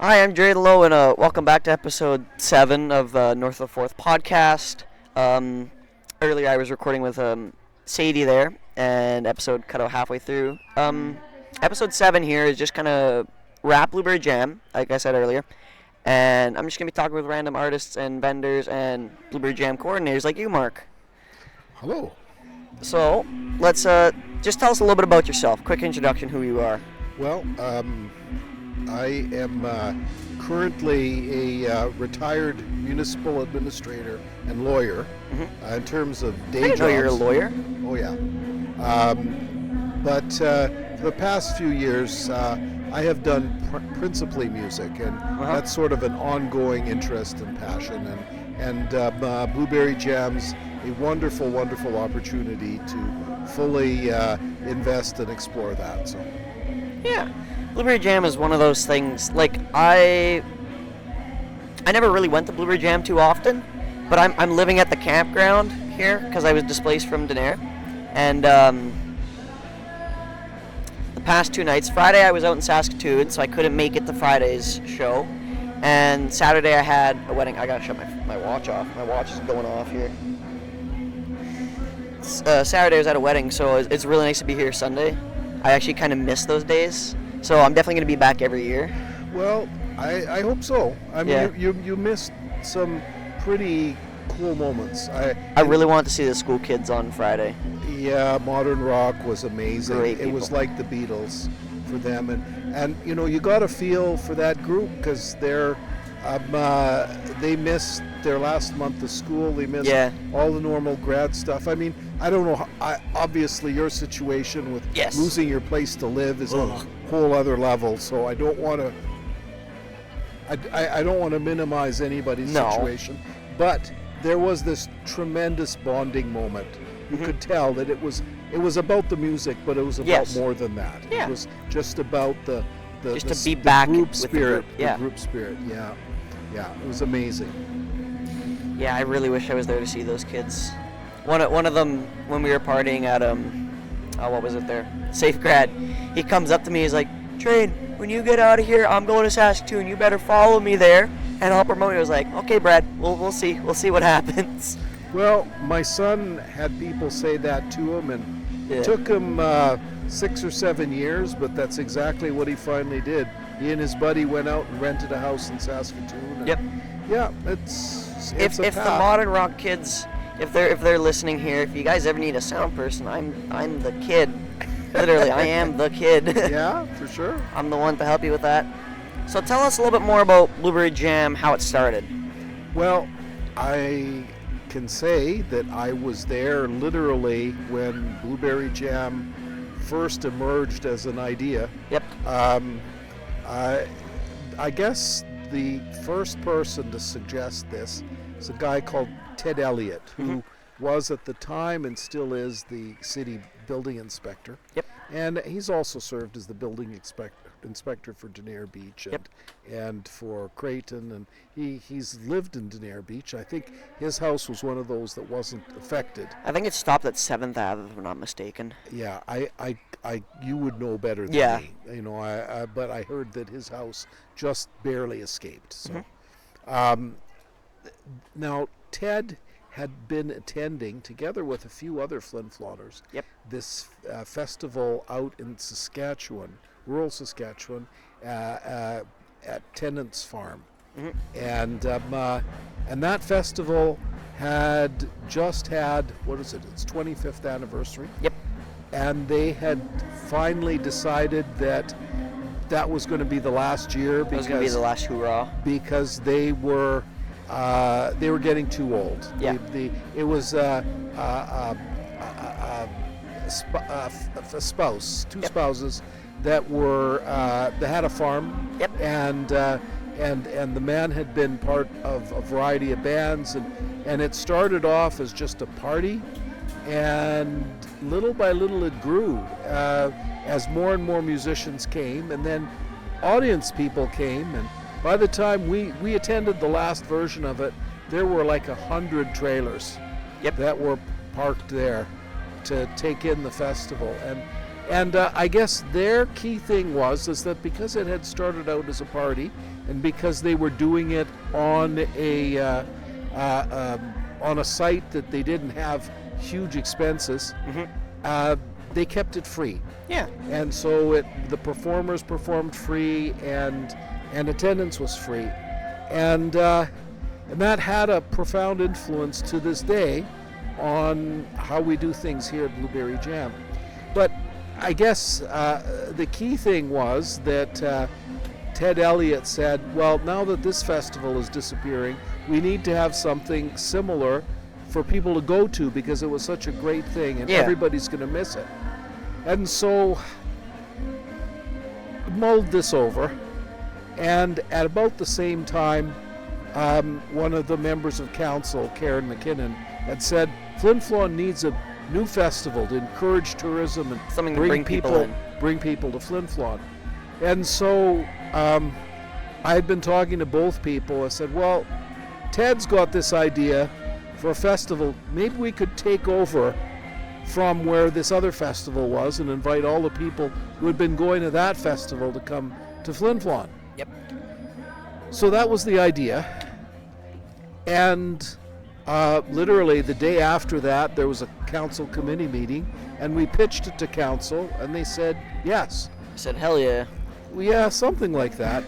Hi, I'm Drayden Lowe, and welcome back to episode 7 of North of the 4th podcast. Earlier I was recording with Sadie there, and episode cut out halfway through. Episode 7 here is just kind of rap Blueberry Jam, like I said earlier, and I'm just going to be talking with random artists and vendors and Blueberry Jam coordinators like you, Mark. Hello. So, let's just tell us a little bit about yourself. Quick introduction, who you are. Well, I am currently a retired municipal administrator and lawyer. In terms of day jobs. I didn't know you're a lawyer. Oh, yeah. But for the past few years, I have done principally music, and that's sort of an ongoing interest and passion. And Blueberry Jam's a wonderful, wonderful opportunity to fully invest and explore that. So. Yeah. Blueberry Jam is one of those things, like, I never really went to Blueberry Jam too often, but I'm living at the campground here because I was displaced from Denair, and the past 2 nights, Friday I was out in Saskatoon, so I couldn't make it to Friday's show, and Saturday I had a wedding. I gotta shut my watch off. My watch is going off here. Saturday I was at a wedding, so it's really nice to be here Sunday. I actually kind of miss those days. So I'm definitely going to be back every year. Well, I hope so. I mean, you missed some pretty cool moments. I really wanted to see the school kids on Friday. Yeah, Modern Rock was amazing. Great people. It was like the Beatles for them, and you know, you got a feel for that group because they missed their last month of school. They missed all the normal grad stuff. I mean, I don't know. Obviously, your situation with losing your place to live is on a whole other level. So I don't want to. I don't want to minimize anybody's situation, but there was this tremendous bonding moment. You could tell that it was about the music, but it was about more than that. Yeah. It was just about the to be back group with spirit. the group. The group spirit. Yeah, it was amazing. Yeah, I really wish I was there to see those kids. One of them, when we were partying at what was it there? Safe Grad. He comes up to me. He's like, "Train, when you get out of here, I'm going to Saskatoon. You better follow me there, and I'll promote you." I was like, "Okay, Brad. We'll see. We'll see what happens." Well, my son had people say that to him, and it took him 6 or 7 years, but that's exactly what he finally did. He and his buddy went out and rented a house in Saskatoon. Yep. Yeah, it's if the Modern Rock kids, if they're listening here, if you guys ever need a sound person, I'm the kid. Literally, I am the kid. Yeah, for sure. I'm the one to help you with that. So tell us a little bit more about Blueberry Jam, how it started. Well, I can say that I was there literally when Blueberry Jam first emerged as an idea. Yep. I guess the first person to suggest this is a guy called Ted Elliott, who was at the time and still is the city building inspector. Yep. And he's also served as the building inspector for Denair Beach and for Creighton, and he's lived in Denair Beach. I think his house was one of those that wasn't affected. I think it stopped at 7th Ave, if I'm not mistaken. Yeah, you would know better than me. You know, but I heard that his house just barely escaped. So, now Ted had been attending, together with a few other Flin Floners, this festival out in Saskatchewan, rural Saskatchewan, at Tennant's Farm, and that festival had just had, what is it? Its 25th anniversary. Yep. And they had finally decided that was going to be the last year. It was going to be the last hurrah. Because they were getting too old. Yeah. It was a spouse, two spouses that had a farm. Yep. And the man had been part of a variety of bands, and it started off as just a party, and little by little it grew as more and more musicians came, and then audience people came, and by the time we attended the last version of it, there were like 100 trailers that were parked there to take in the festival, And I guess their key thing was that because it had started out as a party, and because they were doing it on a site that they didn't have huge expenses, they kept it free. Yeah. And so the performers performed free, and attendance was free, and that had a profound influence to this day on how we do things here at Blueberry Jam. But I guess the key thing was that Ted Elliott said, well, now that this festival is disappearing, we need to have something similar for people to go to, because it was such a great thing and everybody's going to miss it. And so mulled this over, and at about the same time, one of the members of council, Karen McKinnon, had said Flin Flon needs a new festival to encourage tourism and something to bring people in. Bring people to Flin Flon. And so I had been talking to both people. I said, well, Ted's got this idea for a festival. Maybe we could take over from where this other festival was and invite all the people who had been going to that festival to come to Flin Flon. Yep. So that was the idea. And literally the day after that, there was a council committee meeting, and we pitched it to council, and they said yes. I said, hell yeah. Well, yeah, something like that.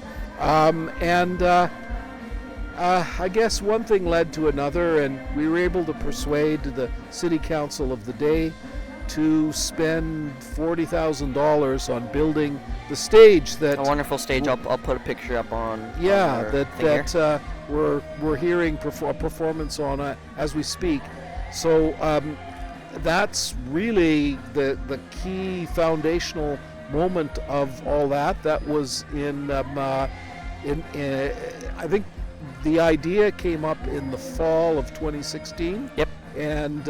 I guess one thing led to another, and we were able to persuade the city council of the day to spend $40,000 on building the stage that... A wonderful stage. I'll put a picture up on... Yeah, we're hearing a performance on as we speak. So that's really the key foundational moment of all that. That was in I think the idea came up in the fall of 2016. Yep. And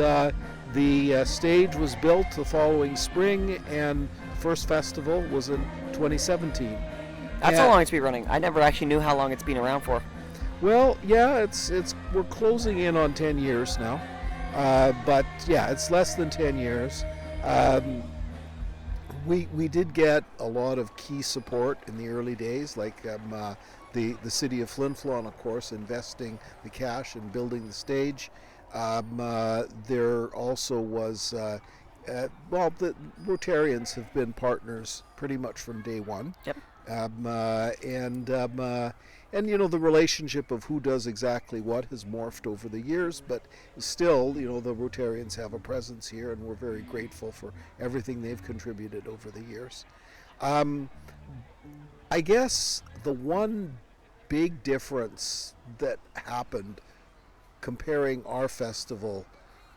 the stage was built the following spring, and the first festival was in 2017. That's how long it's been running. I never actually knew how long it's been around for. Well, yeah, we're closing in on 10 years now. But yeah, it's less than 10 years. We did get a lot of key support in the early days, like the city of Flin Flon, of course, investing the cash and building the stage. There also was, the Rotarians have been partners pretty much from day one. Yep. And you know, the relationship of who does exactly what has morphed over the years, but still, you know, the Rotarians have a presence here, and we're very grateful for everything they've contributed over the years. I guess the one big difference that happened comparing our festival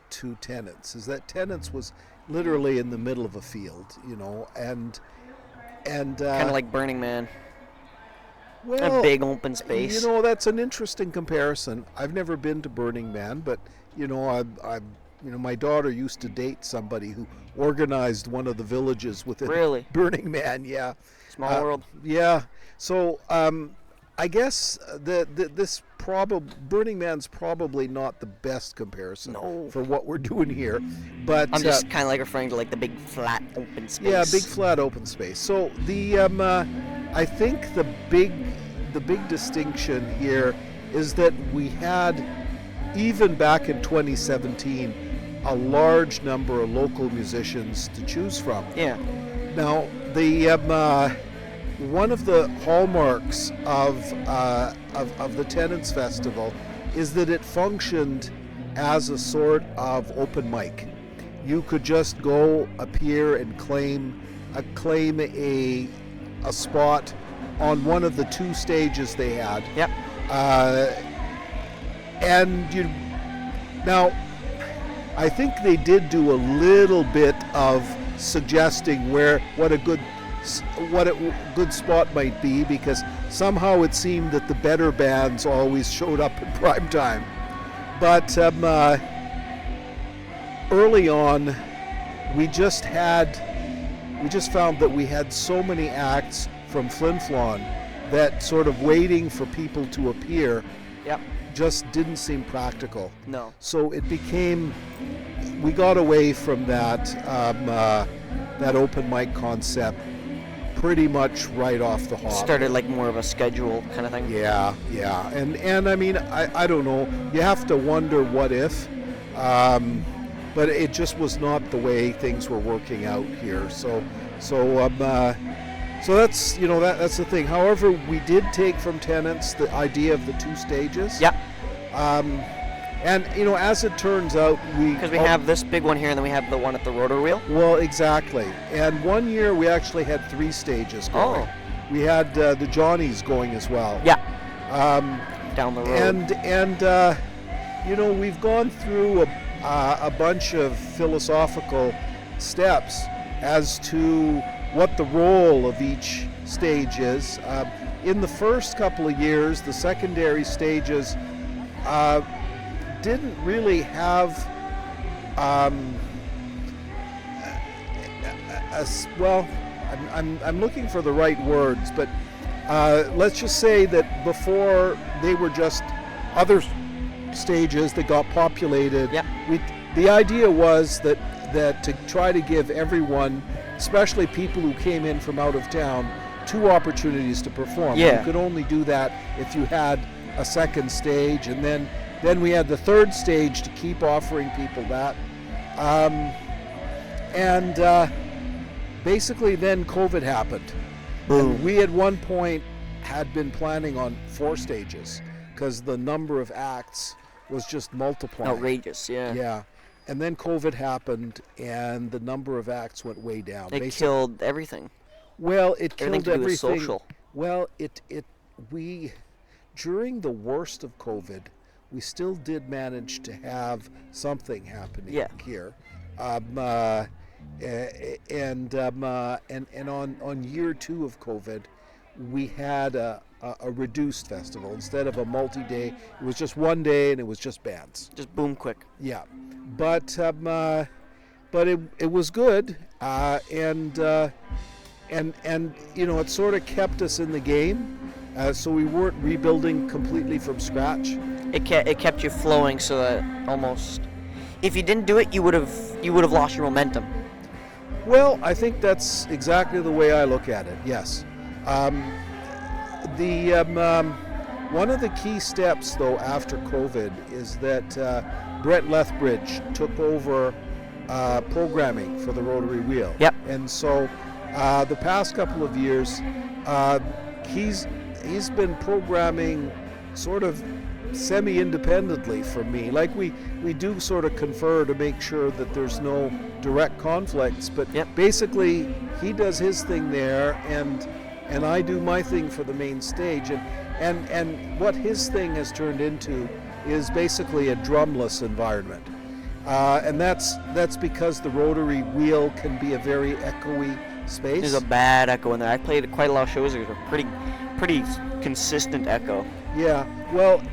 to Tennant's is that Tennant's was literally in the middle of a field, you know, and kind of like Burning Man. Well, a big open space. You know, that's an interesting comparison. I've never been to Burning Man, but you know, my daughter used to date somebody who organized one of the villages within Burning Man. Yeah. Small world. Yeah. So I guess Burning Man's probably not the best comparison for what we're doing here, but I'm just kind of like referring to like the big flat open space. Yeah, big flat open space. So the I think the big distinction here is that we had, even back in 2017, a large number of local musicians to choose from. Yeah. Now the one of the hallmarks of the Tennant's Festival is that it functioned as a sort of open mic. You could just go appear and claim a spot on one of the two stages they had. Yep. Now, I think they did do a little bit of suggesting what a good spot might be, because somehow it seemed that the better bands always showed up in prime time. But early on, we just found that we had so many acts from Flin Flon that sort of waiting for people to appear just didn't seem practical. No. So we got away from that that open mic concept pretty much right off the hop. Started like more of a schedule kind of thing. Yeah. And I mean, I don't know. You have to wonder what if. But it just was not the way things were working out here. So that's that's the thing. However, we did take from tenants the idea of the 2 stages. Yeah. And as it turns out, because we have this big one here, and then we have the one at the rotor wheel. Well, exactly. And one year we actually had 3 stages going. Oh. We had the Johnnies going as well. Yeah. Down the road. And we've gone through a bunch of philosophical steps as to what the role of each stage is. In the first couple of years, the secondary stages didn't really have I'm looking for the right words, but let's just say that before they were just other stages that got populated. Yep. The idea was that to try to give everyone, especially people who came in from out of town, 2 opportunities to perform. Yeah. You could only do that if you had a second stage, and then we had the 3rd stage to keep offering people that. Basically then COVID happened. Boom. And we at one point had been planning on 4 stages because the number of acts was just multiplying. Outrageous, yeah. Yeah. And then COVID happened and the number of acts went way down. It killed everything. Well, it killed everything. Everything. Social. Well, we during the worst of COVID, we still did manage to have something happening here. And on year 2 of COVID, we had a reduced festival. Instead of a multi-day, it was just one day and it was just bands. Just boom quick. Yeah, but it was good, and it sort of kept us in the game, so we weren't rebuilding completely from scratch. It kept you flowing, so that almost, if you didn't do it, you would have lost your momentum. Well, I think that's exactly the way I look at it. Yes. One of the key steps, though, after COVID is that Brett Lethbridge took over programming for the Rotary Wheel. Yep. And so the past couple of years, he's been programming sort of semi-independently from me. Like we do sort of confer to make sure that there's no direct conflicts, but basically he does his thing there and I do my thing for the main stage, and what his thing has turned into is basically a drumless environment, and that's because the Rotary Wheel can be a very echoey space. There's a bad echo in there. I played quite a lot of shows. There's a pretty consistent echo. Yeah, well,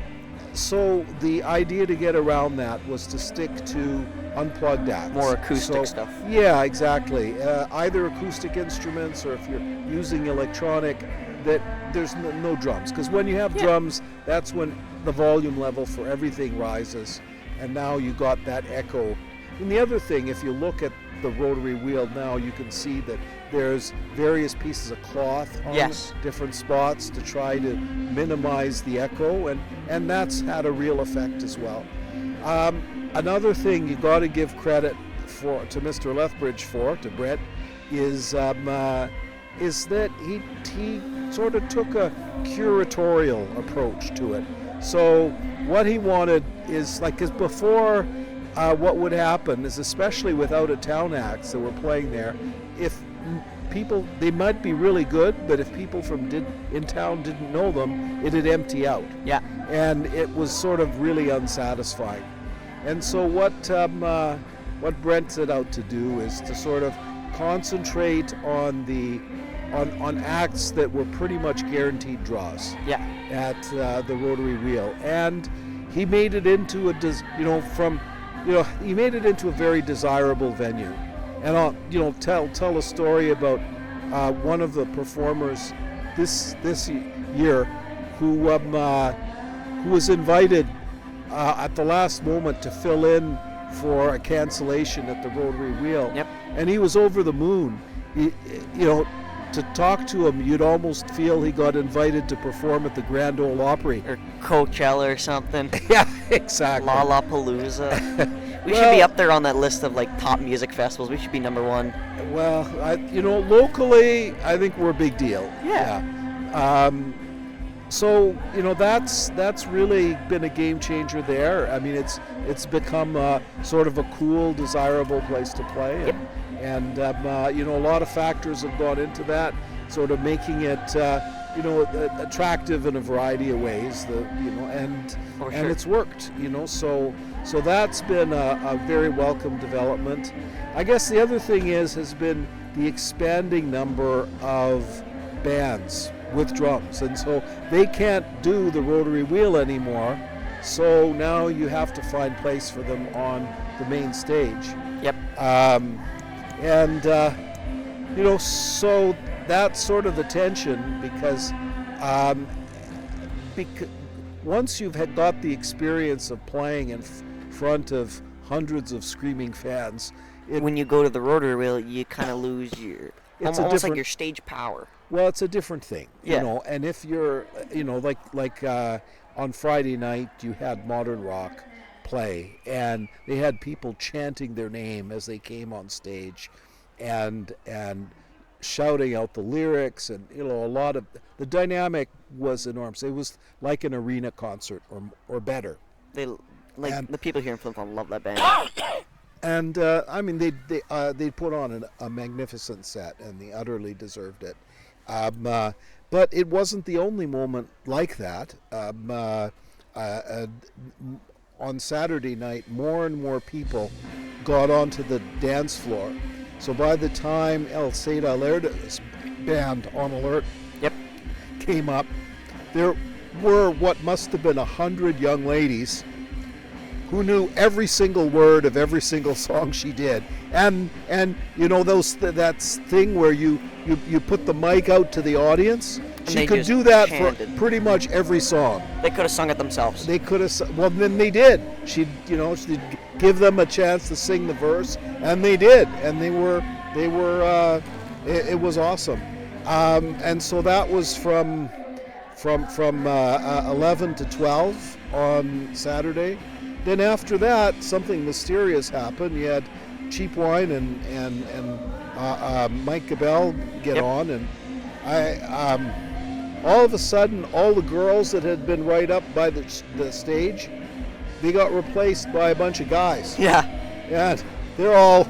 so the idea to get around that was to stick to unplugged acts. More acoustic stuff. Yeah, exactly. Either acoustic instruments, or if you're using electronic, that there's no drums. Because when you have drums, that's when the volume level for everything rises, and now you got that echo. And the other thing, if you look at the Rotary Wheel now, you can see that there's various pieces of cloth on different spots to try to minimize the echo, and that's had a real effect as well. Another thing you got to give credit to Mr. Lethbridge to Brett, is that he sort of took a curatorial approach to it. So what he wanted is, like, because before, what would happen is, especially with out-of-town acts that were playing there, if people, they might be really good, but if people in town didn't know them, it'd empty out. Yeah. And it was sort of really unsatisfying. And so what Brent set out to do is to sort of concentrate on acts that were pretty much guaranteed draws. Yeah. At the Rotary Wheel, and he made it into he made it into a very desirable venue. And I'll tell a story about one of the performers this year who was invited at the last moment to fill in for a cancellation at the Rotary Wheel. Yep. And he was over the moon. To talk to him, you'd almost feel he got invited to perform at the Grand Ole Opry. Or Coachella or something. Yeah, exactly. Lollapalooza. We should be up there on that list of like top music festivals. We should be number one. Well, locally, I think we're a big deal. Yeah. So that's really been a game changer there. I mean, it's become sort of a cool, desirable place to play. Yep. And a lot of factors have gone into that, sort of making it attractive in a variety of ways. And it's worked. So that's been a very welcome development. I guess the other thing has been the expanding number of bands with drums, and so they can't do the Rotary Wheel anymore. So now you have to find place for them on the main stage. Yep. So that's sort of the tension, because once you've got the experience of playing in front of hundreds of screaming fans, when you go to the Rotary Wheel, you kind of lose almost like your stage power. Well, it's a different thing, Yeah. And if you're, like on Friday night, you had Modern Rock play, and they had people chanting their name as they came on stage, and shouting out the lyrics, and a lot of the dynamic was enormous. It was like an arena concert or better. The people here in Flin Flon love that band. And they put on a magnificent set, and they utterly deserved it. But it wasn't the only moment like that. On Saturday night, more and more people got onto the dance floor. So by the time El Seda Alerta's band, On Alert, came up, there were what must have been 100 young ladies who knew every single word of every single song she did. And that thing where you put the mic out to the audience. And she could do that for pretty much every song. They could have sung it themselves. They could have. Well, then they did. She'd give them a chance to sing the verse, and they did. And they were. It was awesome. And so that was from 11 to 12 on Saturday. Then after that, something mysterious happened. You had Cheap Wine and Mike Gabel get on, and all of a sudden, all the girls that had been right up by the stage, they got replaced by a bunch of guys. Yeah. And they're all,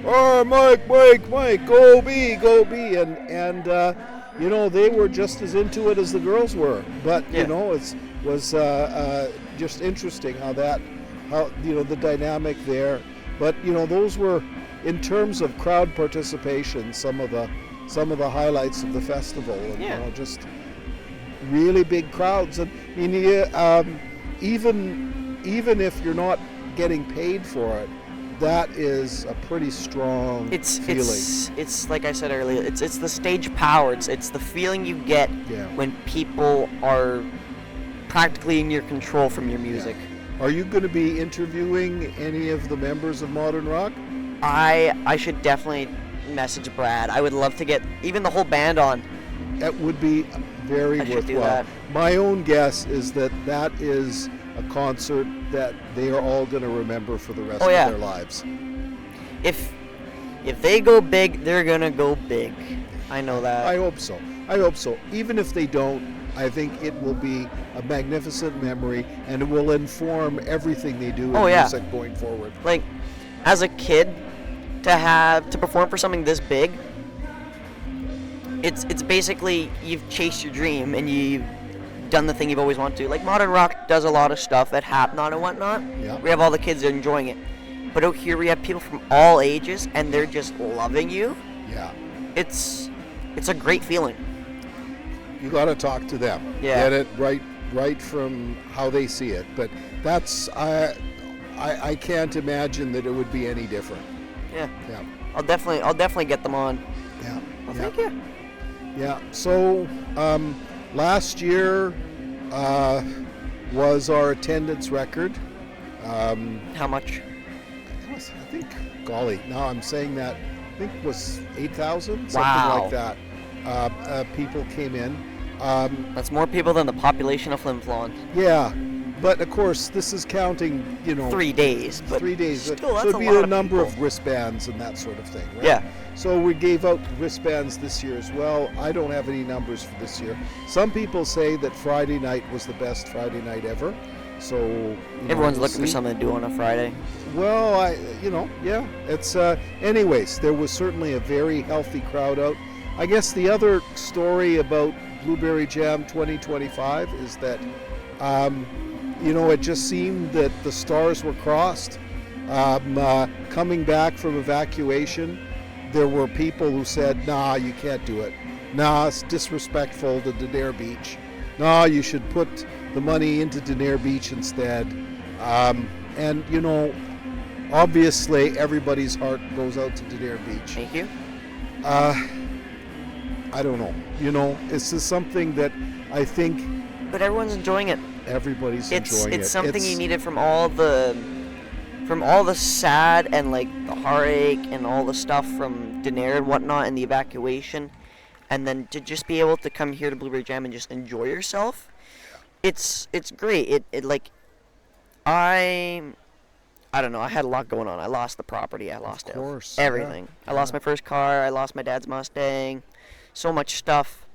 oh, Mike, go B, and they were just as into it as the girls were. But it was just interesting how the dynamic there. But those were, in terms of crowd participation, some of the highlights of the festival. And, just really big crowds. And even if you're not getting paid for it, that is a pretty strong feeling. It's like I said earlier, it's the stage power. It's the feeling you get when people are practically in your control from your music. Yeah. Are you going to be interviewing any of the members of Modern Rock? I should definitely message Brad. I would love to get even the whole band on. That would be very worthwhile. Do that. My own guess is that is a concert that they are all going to remember for the rest of their lives. If they go big, they're going to go big. I know that. I hope so. Even if they don't, I think it will be a magnificent memory, and it will inform everything they do in music going forward. Like, as a kid, to perform for something this big, it's basically you've chased your dream and you've done the thing you've always wanted to. Like, Modern Rock does a lot of stuff at Hapnon and whatnot. Yeah. We have all the kids that are enjoying it. But out here we have people from all ages, and they're just loving you. Yeah. It's a great feeling. You got to talk to them. Yeah. Get it right from how they see it. But that's I can't imagine that it would be any different. Yeah. Yeah. I'll definitely get them on. Yeah. Well, thank you. Yeah. So last year was our attendance record. How much? I think, golly, now I'm saying that, I think it was 8,000, something Wow. like that. People came in. That's more people than the population of Flin Flon. Yeah, but of course, this is counting, 3 days. But 3 days. Still, So that's it'd a be lot a of number people. of wristbands and that sort of thing, right? Yeah. So we gave out wristbands this year as well. I don't have any numbers for this year. Some people say that Friday night was the best Friday night ever. So Everyone's we'll looking for see. something to do on a Friday. Well, yeah. It's anyways, there was certainly a very healthy crowd out. I guess the other story about Blueberry Jam 2025 is that it just seemed that the stars were crossed. Coming back from evacuation, there were people who said, "Nah, you can't do it. Nah, it's disrespectful to Danair Beach. Nah, you should put the money into Danair Beach instead." And obviously everybody's heart goes out to Danair Beach. Thank you. I don't know. This is something that I think But everyone's enjoying it. everybody's enjoying it. It's something you needed from all the sad and like the heartache and all the stuff from Danair and whatnot and the evacuation, and then to just be able to come here to Blueberry Jam and just enjoy yourself. It's great. I don't know. I had a lot going on. I lost the property. I lost everything. Yeah. I lost my first car. I lost my dad's Mustang. So much stuff.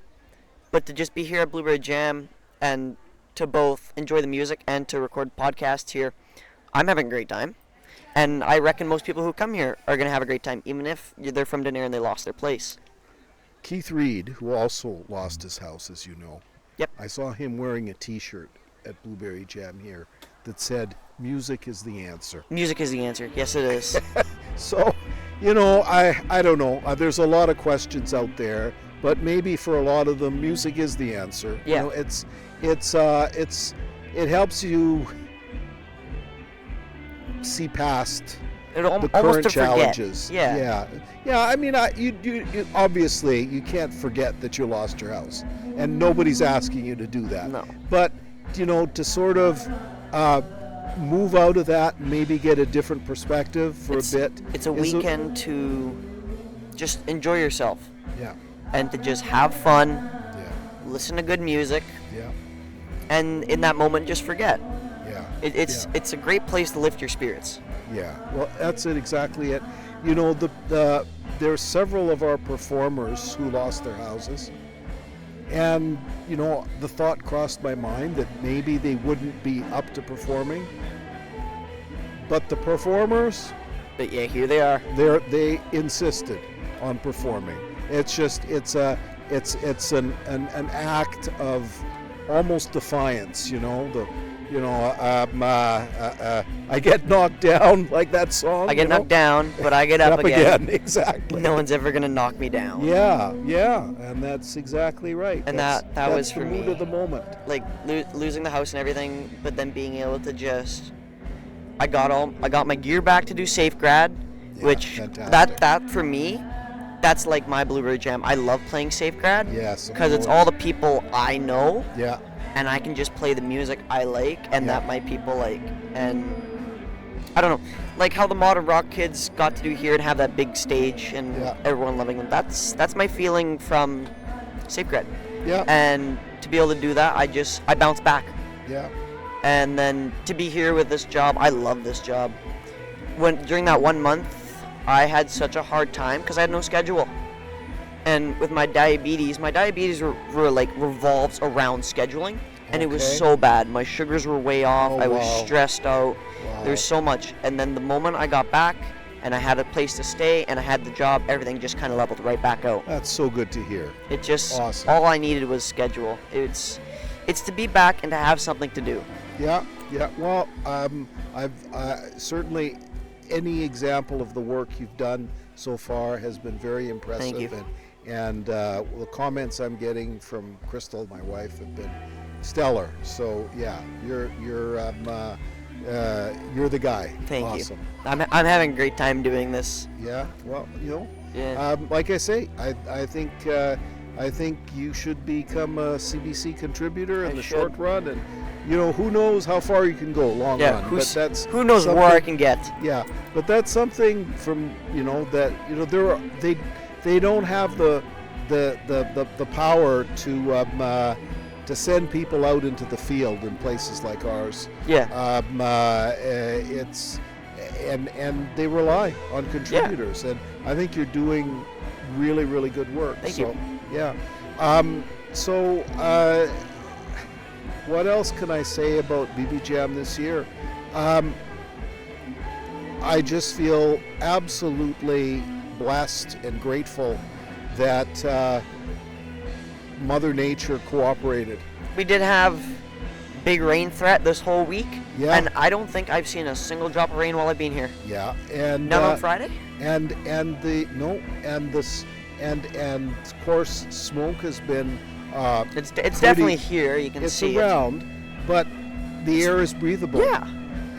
But to just be here at Blueberry Jam and to both enjoy the music and to record podcasts here, I'm having a great time. And I reckon most people who come here are going to have a great time, even if they're from Danair and they lost their place. Keith Reed, who also lost his house, as you know. Yep. I saw him wearing a T-shirt at Blueberry Jam here that said, "Music is the answer." Music is the answer. Yes, it is. So, I don't know. There's a lot of questions out there, but maybe for a lot of them, music is the answer. Yeah. It helps you see past the Almost current to forget. challenges. Yeah. I mean, you obviously you can't forget that you lost your house, and nobody's asking you to do that. No. But to sort of move out of that and maybe get a different perspective for a bit. It's a weekend to just enjoy yourself Yeah. and to just have fun, Yeah. listen to good music, Yeah. and in that moment just forget. Yeah. It's a great place to lift your spirits. Yeah, well, that's it, exactly it. There's several of our performers who lost their houses, and the thought crossed my mind that maybe they wouldn't be up to performing. But the performers, But yeah, here they are. they insisted on performing. It's just it's an act of almost defiance. I get knocked down, like that song. I get knocked down, but I get up again. Exactly. No one's ever gonna knock me down. Yeah, and that's exactly right. And that's that was the for mood me. of the moment. Like losing the house and everything, but then being able to just, I got my gear back to do Safe Grad, Yeah, which fantastic. that for me, that's like my Blueberry Jam. I love playing Safe Grad. Yes, of because it's course. all the people I know. Yeah. And I can just play the music I like and Yeah. that my people like. And I don't know, like how the modern rock kids got to do here and have that big stage and Yeah. everyone loving them. That's my feeling from Safe Grad. Yeah. And to be able to do that, I bounce back. Yeah. And then to be here with this job, I love this job. During that 1 month, I had such a hard time because I had no schedule. And with my diabetes revolves around scheduling, and it was Okay. so bad. My sugars were way off. Oh, I was wow. stressed out. Wow. There's so much. And then the moment I got back, and I had a place to stay, and I had the job, everything just kind of leveled right back out. That's so good to hear. It just Awesome. all I needed was schedule. It's to be back and to have something to do. Yeah. Well, I've certainly any example of the work you've done so far has been very impressive. Thank you. And the comments I'm getting from Crystal, my wife, have been stellar. So yeah, you're the guy. Thank awesome. you. I'm having a great time doing this. Yeah. Well, Yeah. like I say, I think I think you should become a CBC contributor in the should. short run, and who knows how far you can go long run. But that's who knows where I can get. Yeah, but that's something from that they don't have the power to send people out into the field in places like ours. Yeah. It's and they rely on contributors, and I think you're doing really, really good work. Thank you. Yeah. What else can I say about BB Jam this year? I just feel absolutely blessed and grateful that Mother Nature cooperated. We did have big rain threat this whole week, and I don't think I've seen a single drop of rain while I've been here. Yeah, and none on Friday. And of course smoke has been. It's definitely here. You can see it's around, but the air is breathable. Yeah.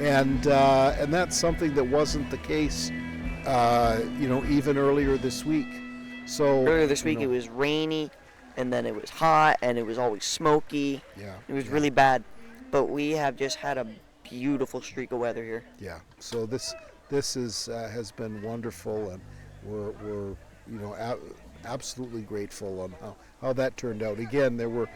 And that's something that wasn't the case, even earlier this week. So earlier this week it was rainy, and then it was hot, and it was always smoky. Yeah. It was really bad, but we have just had a beautiful streak of weather here. Yeah. So this has been wonderful, and we're absolutely grateful on how that turned out. Again, there were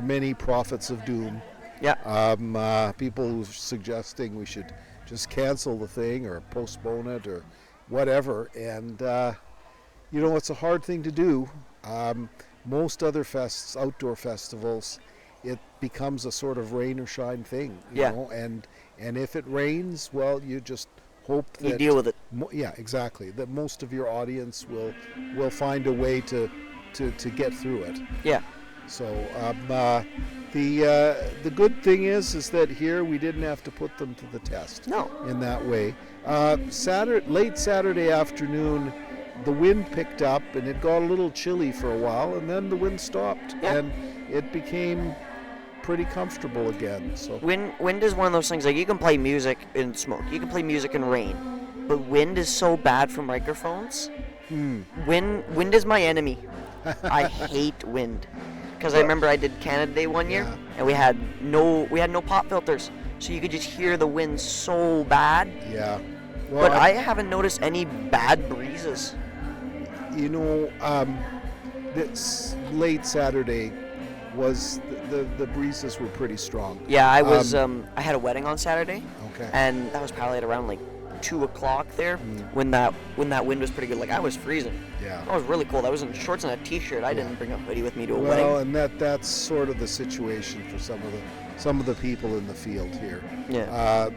many prophets of doom. Yeah. People who were suggesting we should just cancel the thing or postpone it or whatever. And it's a hard thing to do. Most other outdoor festivals, it becomes a sort of rain or shine thing. You know? And if it rains, well, you just hope that you deal with it. Exactly. That most of your audience will find a way to get through it. Yeah. So the good thing is that here we didn't have to put them to the test. No. In that way. Late Saturday afternoon, the wind picked up and it got a little chilly for a while, and then the wind stopped and it became pretty comfortable again. So wind is one of those things, like you can play music in smoke, you can play music in rain, but wind is so bad for microphones. Wind is my enemy. I hate wind, because I remember I did Canada Day one year, and we had no pop filters, so you could just hear the wind so bad. Yeah. Well, but I haven't noticed any bad breezes. This late Saturday was the breezes were pretty strong. Yeah, I was I had a wedding on Saturday. Okay. And that was probably at around like 2 o'clock there when that wind was pretty good. Like I was freezing. Yeah. I was really cold. I was in shorts and a t-shirt. I didn't bring a hoodie with me to a wedding. Well, and that's sort of the situation for some of the people in the field here. Yeah.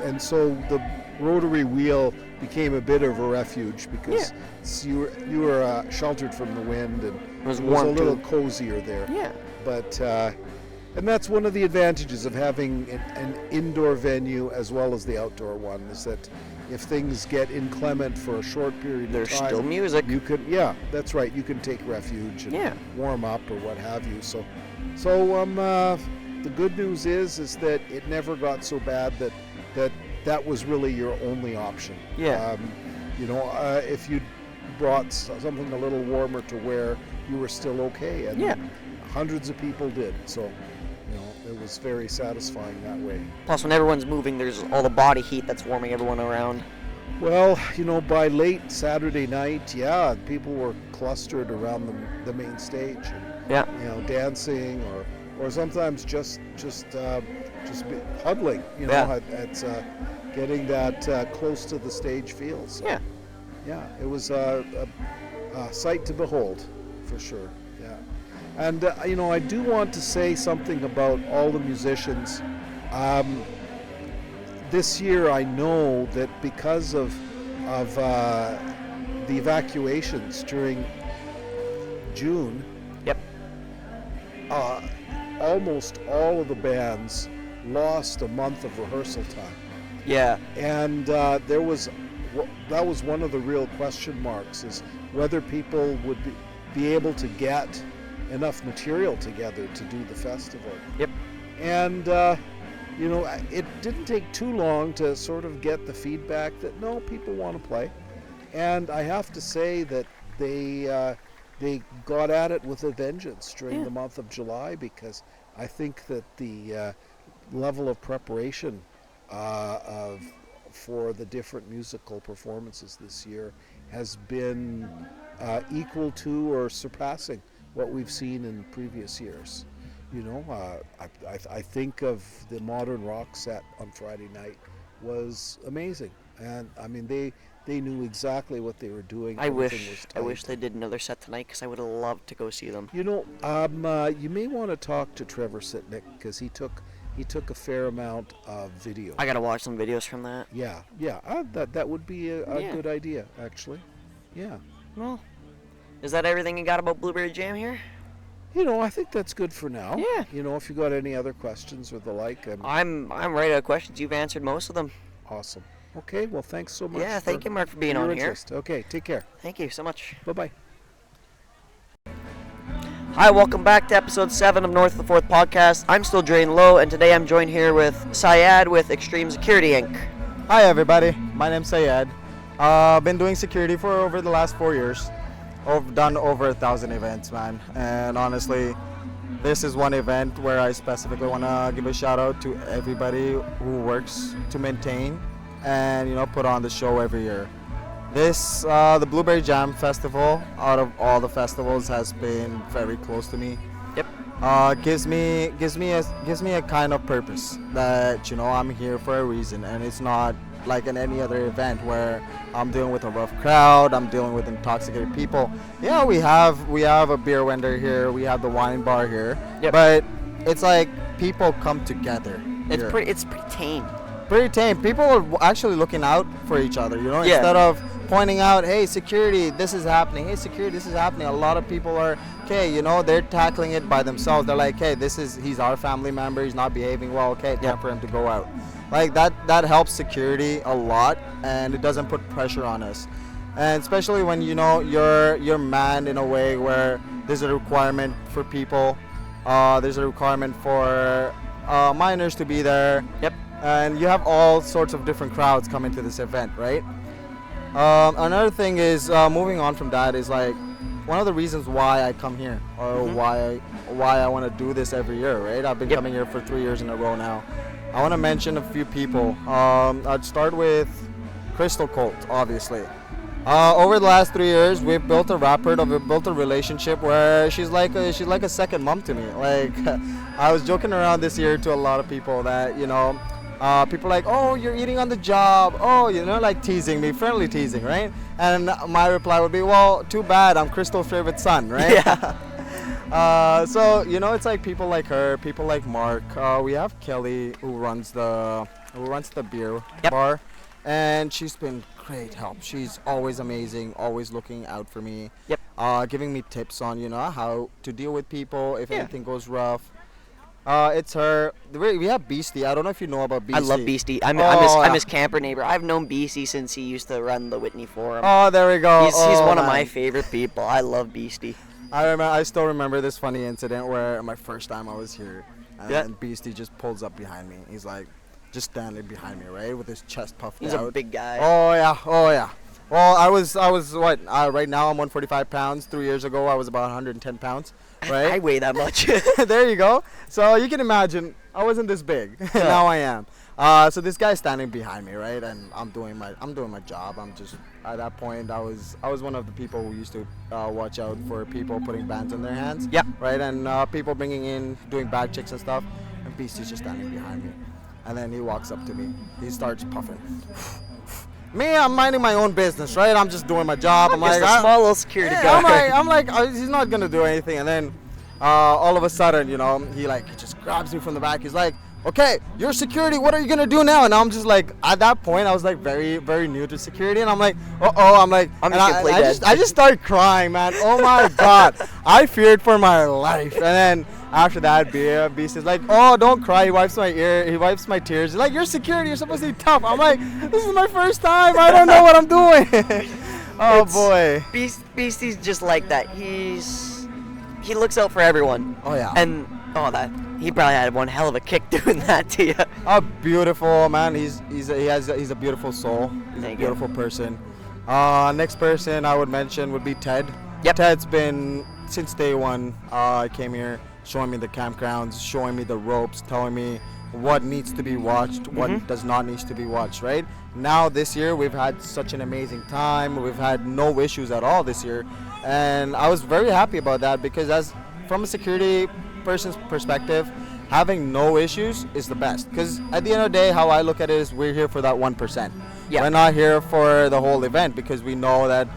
And so the rotary wheel became a bit of a refuge because you were sheltered from the wind, and it was warm, a little cozier there. Yeah. But and that's one of the advantages of having an indoor venue as well as the outdoor one, is that if things get inclement for a short period of time, there's still music. You can, that's right. You can take refuge and warm up or what have you. So the good news is that it never got so bad that was really your only option. Yeah. If you brought something a little warmer to wear, you were still okay. And hundreds of people did. So, it was very satisfying that way. Plus, when everyone's moving, there's all the body heat that's warming everyone around. Well, by late Saturday night, people were clustered around the main stage. And, dancing or sometimes just huddling, at getting that close to the stage feel. So, it was a sight to behold, for sure. Yeah, and I do want to say something about all the musicians. This year, I know that because of the evacuations during June. Almost all of the bands lost a month of rehearsal time. Yeah. And that was one of the real question marks, is whether people would be able to get enough material together to do the festival. Yep. And it didn't take too long to sort of get the feedback that no, people want to play. And I have to say that they got at it with a vengeance during the month of July, because I think that the level of preparation for the different musical performances this year has been equal to or surpassing what we've seen in previous years. You know, I think of the modern rock set on Friday night was amazing, and I mean they knew exactly what they were doing. I wish they did another set tonight, because I would have loved to go see them. You know, you may want to talk to Trevor Sitnick, because he took a fair amount of video. I gotta watch some videos from that. Yeah, that would be a good idea, actually. Yeah. Well, is that everything you got about Blueberry Jam here? You know, I think that's good for now. Yeah. You know, if you got any other questions or the like, I'm right out of questions. You've answered most of them. Awesome. Okay, well, thanks so much. Yeah, thank you, Mark, for being on here. Okay, take care. Thank you so much. Bye-bye. Hi, welcome back to episode 7 of North of the 4th podcast. I'm still Drayden Lowe, and today I'm joined here with Syed with Xtreme Security Inc. Hi everybody, my name's Syed. I've been doing security for over the last 4 years. I've done over 1,000 events, man. And honestly, this is one event where I specifically want to give a shout out to everybody who works to maintain and, you know, put on the show every year. This, the Blueberry Jam Festival, out of all the festivals, has been very close to me. Yep. Gives me a kind of purpose that, you know, I'm here for a reason, and it's not like in any other event where I'm dealing with a rough crowd, I'm dealing with intoxicated people. Yeah, we have a beer vendor here, we have the wine bar here, yep. But it's like people come together. It's pretty tame. Pretty tame. People are actually looking out for each other, you know, yeah. Instead of pointing out, hey, security, this is happening. Hey, security, this is happening. A lot of people are, okay, you know, they're tackling it by themselves. They're like, hey, he's our family member. He's not behaving well. Okay, time for him to go out. Like that helps security a lot, and it doesn't put pressure on us. And especially when, you know, you're manned in a way where there's a requirement for people. There's a requirement for minors to be there. Yep. And you have all sorts of different crowds coming to this event, right? Another thing is, moving on from that, is like one of the reasons why I come here, or why I want to do this every year, right? I've been coming here for 3 years in a row now. I want to mention a few people. I'd start with Crystal Kolt, obviously. Over the last 3 years, we've built a rapport, we've built a relationship where she's like a second mom to me. Like, I was joking around this year to a lot of people that, you know, people are like, oh, you're eating on the job. Oh, you know, like teasing me, friendly teasing, right? And my reply would be, well, too bad, I'm Crystal's favorite son, right? Yeah. So, you know, it's like people like her, people like Mark. We have Kelly who runs the beer bar, and she's been great help. She's always amazing, always looking out for me. Yep. Giving me tips on, you know, how to deal with people if anything goes rough. It's her. We have Beastie. I don't know if you know about Beastie. I love Beastie. I'm his camper neighbor. I've known Beastie since he used to run the Whitney Forum. Oh, there we go. He's one of my favorite people. I love Beastie. I still remember this funny incident where my first time I was here, and Beastie just pulls up behind me. He's like, just standing behind me, right, with his chest puffed out. He's a big guy. Oh yeah. Well, I was what? Right now I'm 145 pounds. 3 years ago I was about 110 pounds. Right? I weigh that much. There you go. So you can imagine I wasn't this big. Now I am. So this guy's standing behind me, right? And I'm doing my job. I'm just at that point I was one of the people who used to watch out for people putting bands in their hands. Yeah. Right, and people bringing in doing bag checks and stuff. And Beastie's just standing behind me, and then he walks up to me. He starts puffing. Me, I'm minding my own business, right? I'm just doing my job. I'm like a small little security guard. I'm like, he's not gonna do anything. And then, all of a sudden, you know, he just grabs me from the back. He's like, "Okay, you're security. What are you gonna do now?" And I'm just like, at that point, I was like very, very new to security, and I'm like, I just started crying, man. Oh my God, I feared for my life. And then after that, Beast is like, "Oh, don't cry." He wipes my ear. He wipes my tears. He's like, "You're security. You're supposed to be tough." I'm like, "This is my first time. I don't know what I'm doing." Oh boy. Beastie's just like that. He looks out for everyone. Oh yeah. And he probably had one hell of a kick doing that to you. Oh, beautiful, man. He's a beautiful soul. He's a beautiful person. Next person I would mention would be Ted. Yep. Ted's been, since day one, I came here, showing me the campgrounds, showing me the ropes, telling me what needs to be watched, what does not need to be watched, right? Now this year we've had such an amazing time. We've had no issues at all this year, and I was very happy about that, because as from a security person's perspective, having no issues is the best, because at the end of the day, how I look at it is we're here for that 1%. Yeah. We're not here for the whole event, because we know that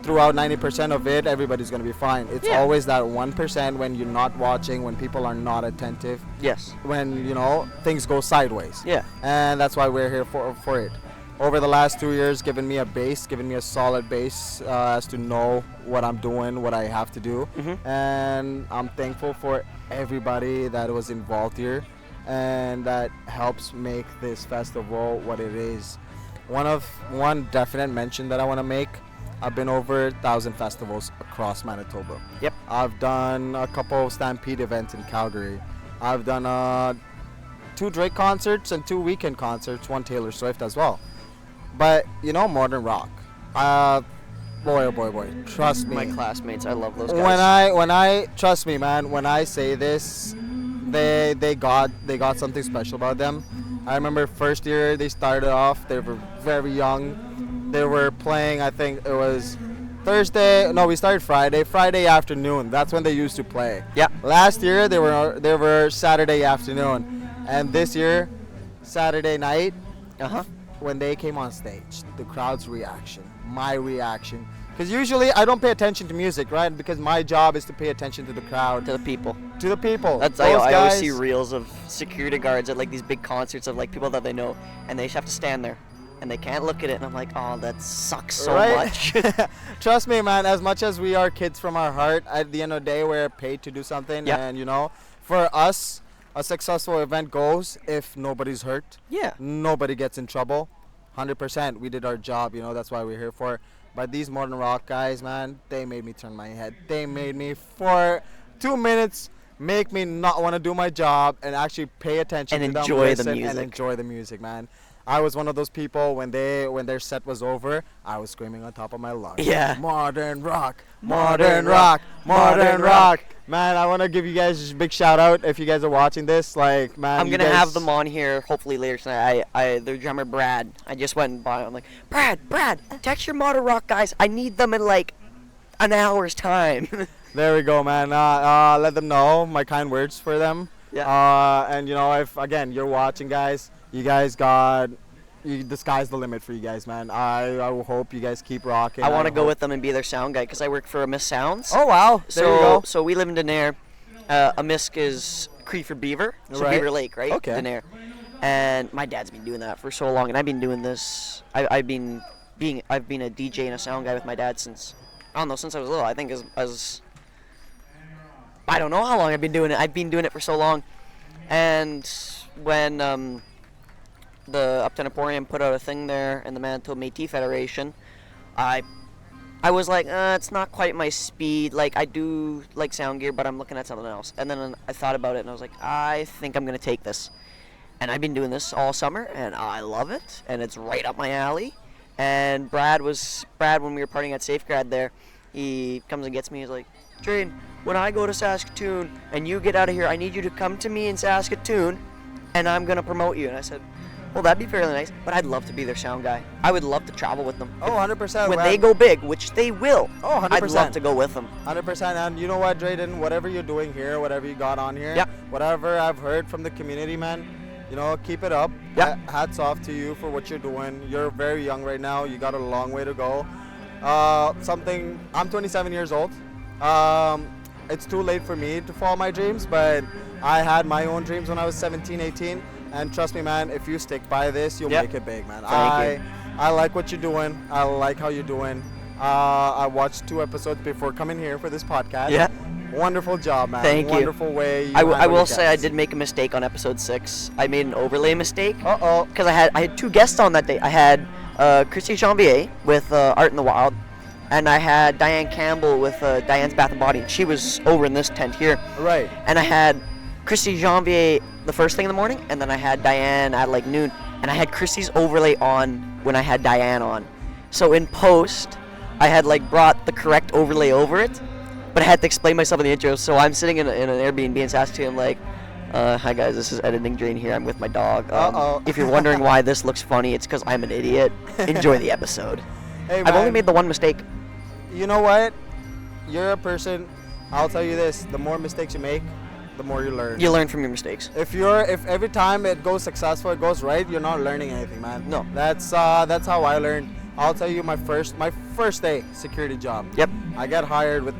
throughout 90% of it, everybody's going to be fine. It's always that 1% when you're not watching, when people are not attentive. Yes. When, things go sideways. Yeah. And that's why we're here for it. Over the last 2 years, given me a solid base as to know what I'm doing, what I have to do. And I'm thankful for everybody that was involved here, and that helps make this festival what it is. One definite mention that I want to make, I've been over 1,000 festivals across Manitoba. Yep. I've done a couple of Stampede events in Calgary. I've done 2 Drake concerts and 2 weekend concerts, 1 Taylor Swift as well. But, modern rock. Boy, oh boy, trust me. My classmates, I love those guys. Trust me, man, when I say this, they got something special about them. I remember first year they started off, they were very young. They were playing, I think it was we started Friday afternoon. That's when they used to play. Yeah. Last year they were Saturday afternoon, and this year Saturday night. When they came on stage, the crowd's reaction, my reaction. Because usually I don't pay attention to music, right? Because my job is to pay attention to the crowd. To the people. I always see reels of security guards at like these big concerts of like people that they know, and they just have to stand there, and they can't look at it, and I'm like, oh, that sucks so much. Trust me, man, as much as we are kids from our heart, at the end of the day, we're paid to do something. Yep. And, for us, a successful event goes if nobody's hurt. Yeah. Nobody gets in trouble. 100%. We did our job, that's why we're here for. But these modern rock guys, man, they made me turn my head. They made me, for 2 minutes, make me not want to do my job and actually pay attention and to enjoy them, the music. and enjoy the music, man. I was one of those people when their set was over, I was screaming on top of my lungs. Yeah. Modern rock, modern rock, modern rock. Man, I want to give you guys a big shout out if you guys are watching this. Like, man, I'm gonna have them on here hopefully later tonight. Their drummer Brad. I just went by. I'm like, Brad, text your modern rock guys. I need them in like an hour's time. There we go, man. Let them know my kind words for them. Yeah. And if again you're watching, guys, you guys the sky's the limit for you guys, man. I hope you guys keep rocking. I want to go with them and be their sound guy because I work for Amisk Sounds. Oh wow! There you go. So we live in Denair. Amisk is Cree for Beaver, so right. Beaver Lake, right? Okay. Denair. And my dad's been doing that for so long, and I've been doing this. I've been a DJ and a sound guy with my dad since I was little. I think as I don't know how long I've been doing it. I've been doing it for so long, and when the Uptown Emporium put out a thing there in the Manitoba Métis Federation, I was like, it's not quite my speed. Like, I do like sound gear, but I'm looking at something else. And then I thought about it, and I was like, I think I'm going to take this. And I've been doing this all summer, and I love it, and it's right up my alley. And Brad, when we were partying at Safeguard there, he comes and gets me. He's like, Drayden, when I go to Saskatoon and you get out of here, I need you to come to me in Saskatoon, and I'm going to promote you. And I said, well, that'd be fairly nice, but I'd love to be their sound guy. I would love to travel with them. Oh, 100%. When they go big, which they will, oh, 100%. I'd love to go with them. 100%. And you know what, Drayden? Whatever you're doing here, whatever you got on here, whatever I've heard from the community, man, keep it up. Yeah. Hats off to you for what you're doing. You're very young right now. You got a long way to go. I'm 27 years old. It's too late for me to follow my dreams, but I had my own dreams when I was 17, 18. And trust me, man, if you stick by this, you'll make it big, man. Thank you. I like what you're doing. I like how you're doing. I watched 2 episodes before coming here for this podcast. Yeah. Wonderful job, man. Thank you. Wonderful way. I will say I did make a mistake on episode 6. I made an overlay mistake. Uh-oh. Because I had 2 guests on that day. I had Christy Janvier with Art in the Wild, and I had Diane Campbell with Diane's Bath and Body. She was over in this tent here. Right. And I had Christy Janvier the first thing in the morning, and then I had Diane at like noon, and I had Christy's overlay on when I had Diane on. So in post, I had like brought the correct overlay over it, but I had to explain myself in the intro. So I'm sitting in an Airbnb in Saskatoon, like, hi guys, this is editing Drayden here. I'm with my dog. If you're wondering why this looks funny, it's because I'm an idiot. Enjoy the episode. Hey, I've only made the one mistake. You know what? You're a person. I'll tell you this: the more mistakes you make, the more you learn. You learn from your mistakes. If every time it goes successful, it goes right, you're not learning anything, man. No. That's how I learned. I'll tell you my first day security job. Yep. I got hired with